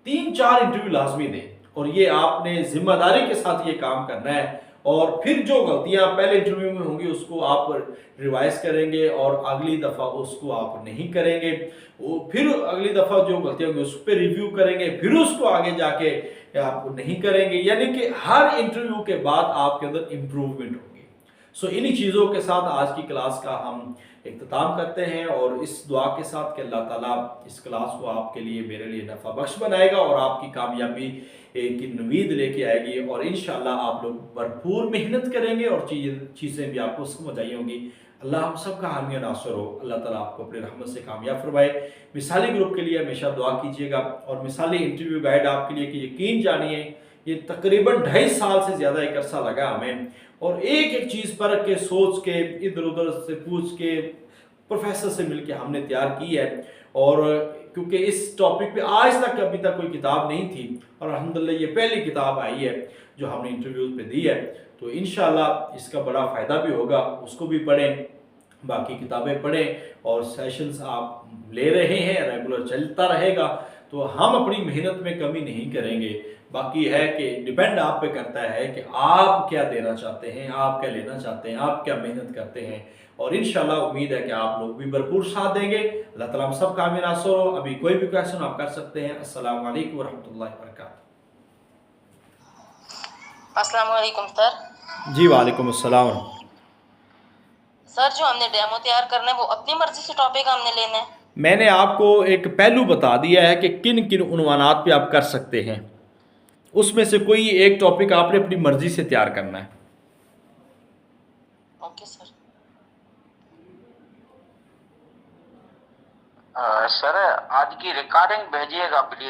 3-4 इंटरव्यू लाजमी दें और ये आपने जिम्मेदारी के साथ ये काम करना है। और फिर जो गलतियां पहले इंटरव्यू में होंगी उसको आप रिवाइज करेंगे और अगली दफ़ा उसको आप नहीं करेंगे, वो फिर अगली दफ़ा जो गलतियां होंगी उस पर रिव्यू करेंगे, फिर उसको आगे जाके आप नहीं करेंगे, यानी कि हर इंटरव्यू के बाद आपके अंदर इम्प्रूवमेंट होगी। सो इन्हीं चीज़ों के साथ आज की क्लास का हम इख्तिताम करते हैं और इस दुआ के साथ कि अल्लाह ताला इस क्लास को आपके लिए, मेरे लिए नफ़ा बख्श बनाएगा और आपकी कामयाबी की उम्मीद लेके आएगी और इंशाल्लाह आप लोग भरपूर मेहनत करेंगे और चीज़ें भी आपको समझ आई होंगी। अल्लाह हम सब का हामी नासर हो, अल्लाह ताला आपको अपनी रहमत से कामयाब फरमाए। मिसाली ग्रुप के लिए हमेशा दुआ कीजिएगा और मिसाली इंटरव्यू गाइड आपके लिए कि यकीन जानिए ये तकरीबन 2.5 साल से ज़्यादा एक अरसा लगा हमें और एक एक चीज़ पर के सोच के इधर उधर से पूछ के प्रोफेसर से मिलके हमने तैयार की है। और क्योंकि इस टॉपिक पे आज तक अभी तक कोई किताब नहीं थी और अल्हम्दुलिल्लाह ये पहली किताब आई है जो हमने इंटरव्यूज पे दी है, तो इंशाल्लाह इसका बड़ा फ़ायदा भी होगा, उसको भी पढ़ें, बाकी किताबें पढ़ें और सेशंस आप ले रहे हैं, रेगुलर चलता रहेगा, तो हम अपनी मेहनत में कमी नहीं करेंगे। बाकी है कि डिपेंड आप पे करता है कि आप क्या देना चाहते हैं, आप क्या लेना चाहते हैं, आप क्या मेहनत करते हैं और इंशाल्लाह उम्मीद है कि आप लोग भी भरपूर साथ देंगे। अल्लाह ताला हम सब कामयाब नासर हो। अभी कोई भी क्वेश्चन आप कर सकते हैं। अस्सलाम वालेकुम व रहमतुल्लाहि व बरकातहू। अस्सलाम वालेकुम सर। जी वालेकुम अस्सलाम। सर जो हमने डेमो तैयार करना है वो अपनी मर्जी से टॉपिक हमने लेना है? मैंने आपको एक पहलू बता दिया है कि किन किन उन्वानात पे आप कर सकते हैं, उसमें से कोई एक टॉपिक आपने अपनी मर्जी से तैयार करना है। Okay sir. सर आज की रिकॉर्डिंग भेजिएगा प्लीज।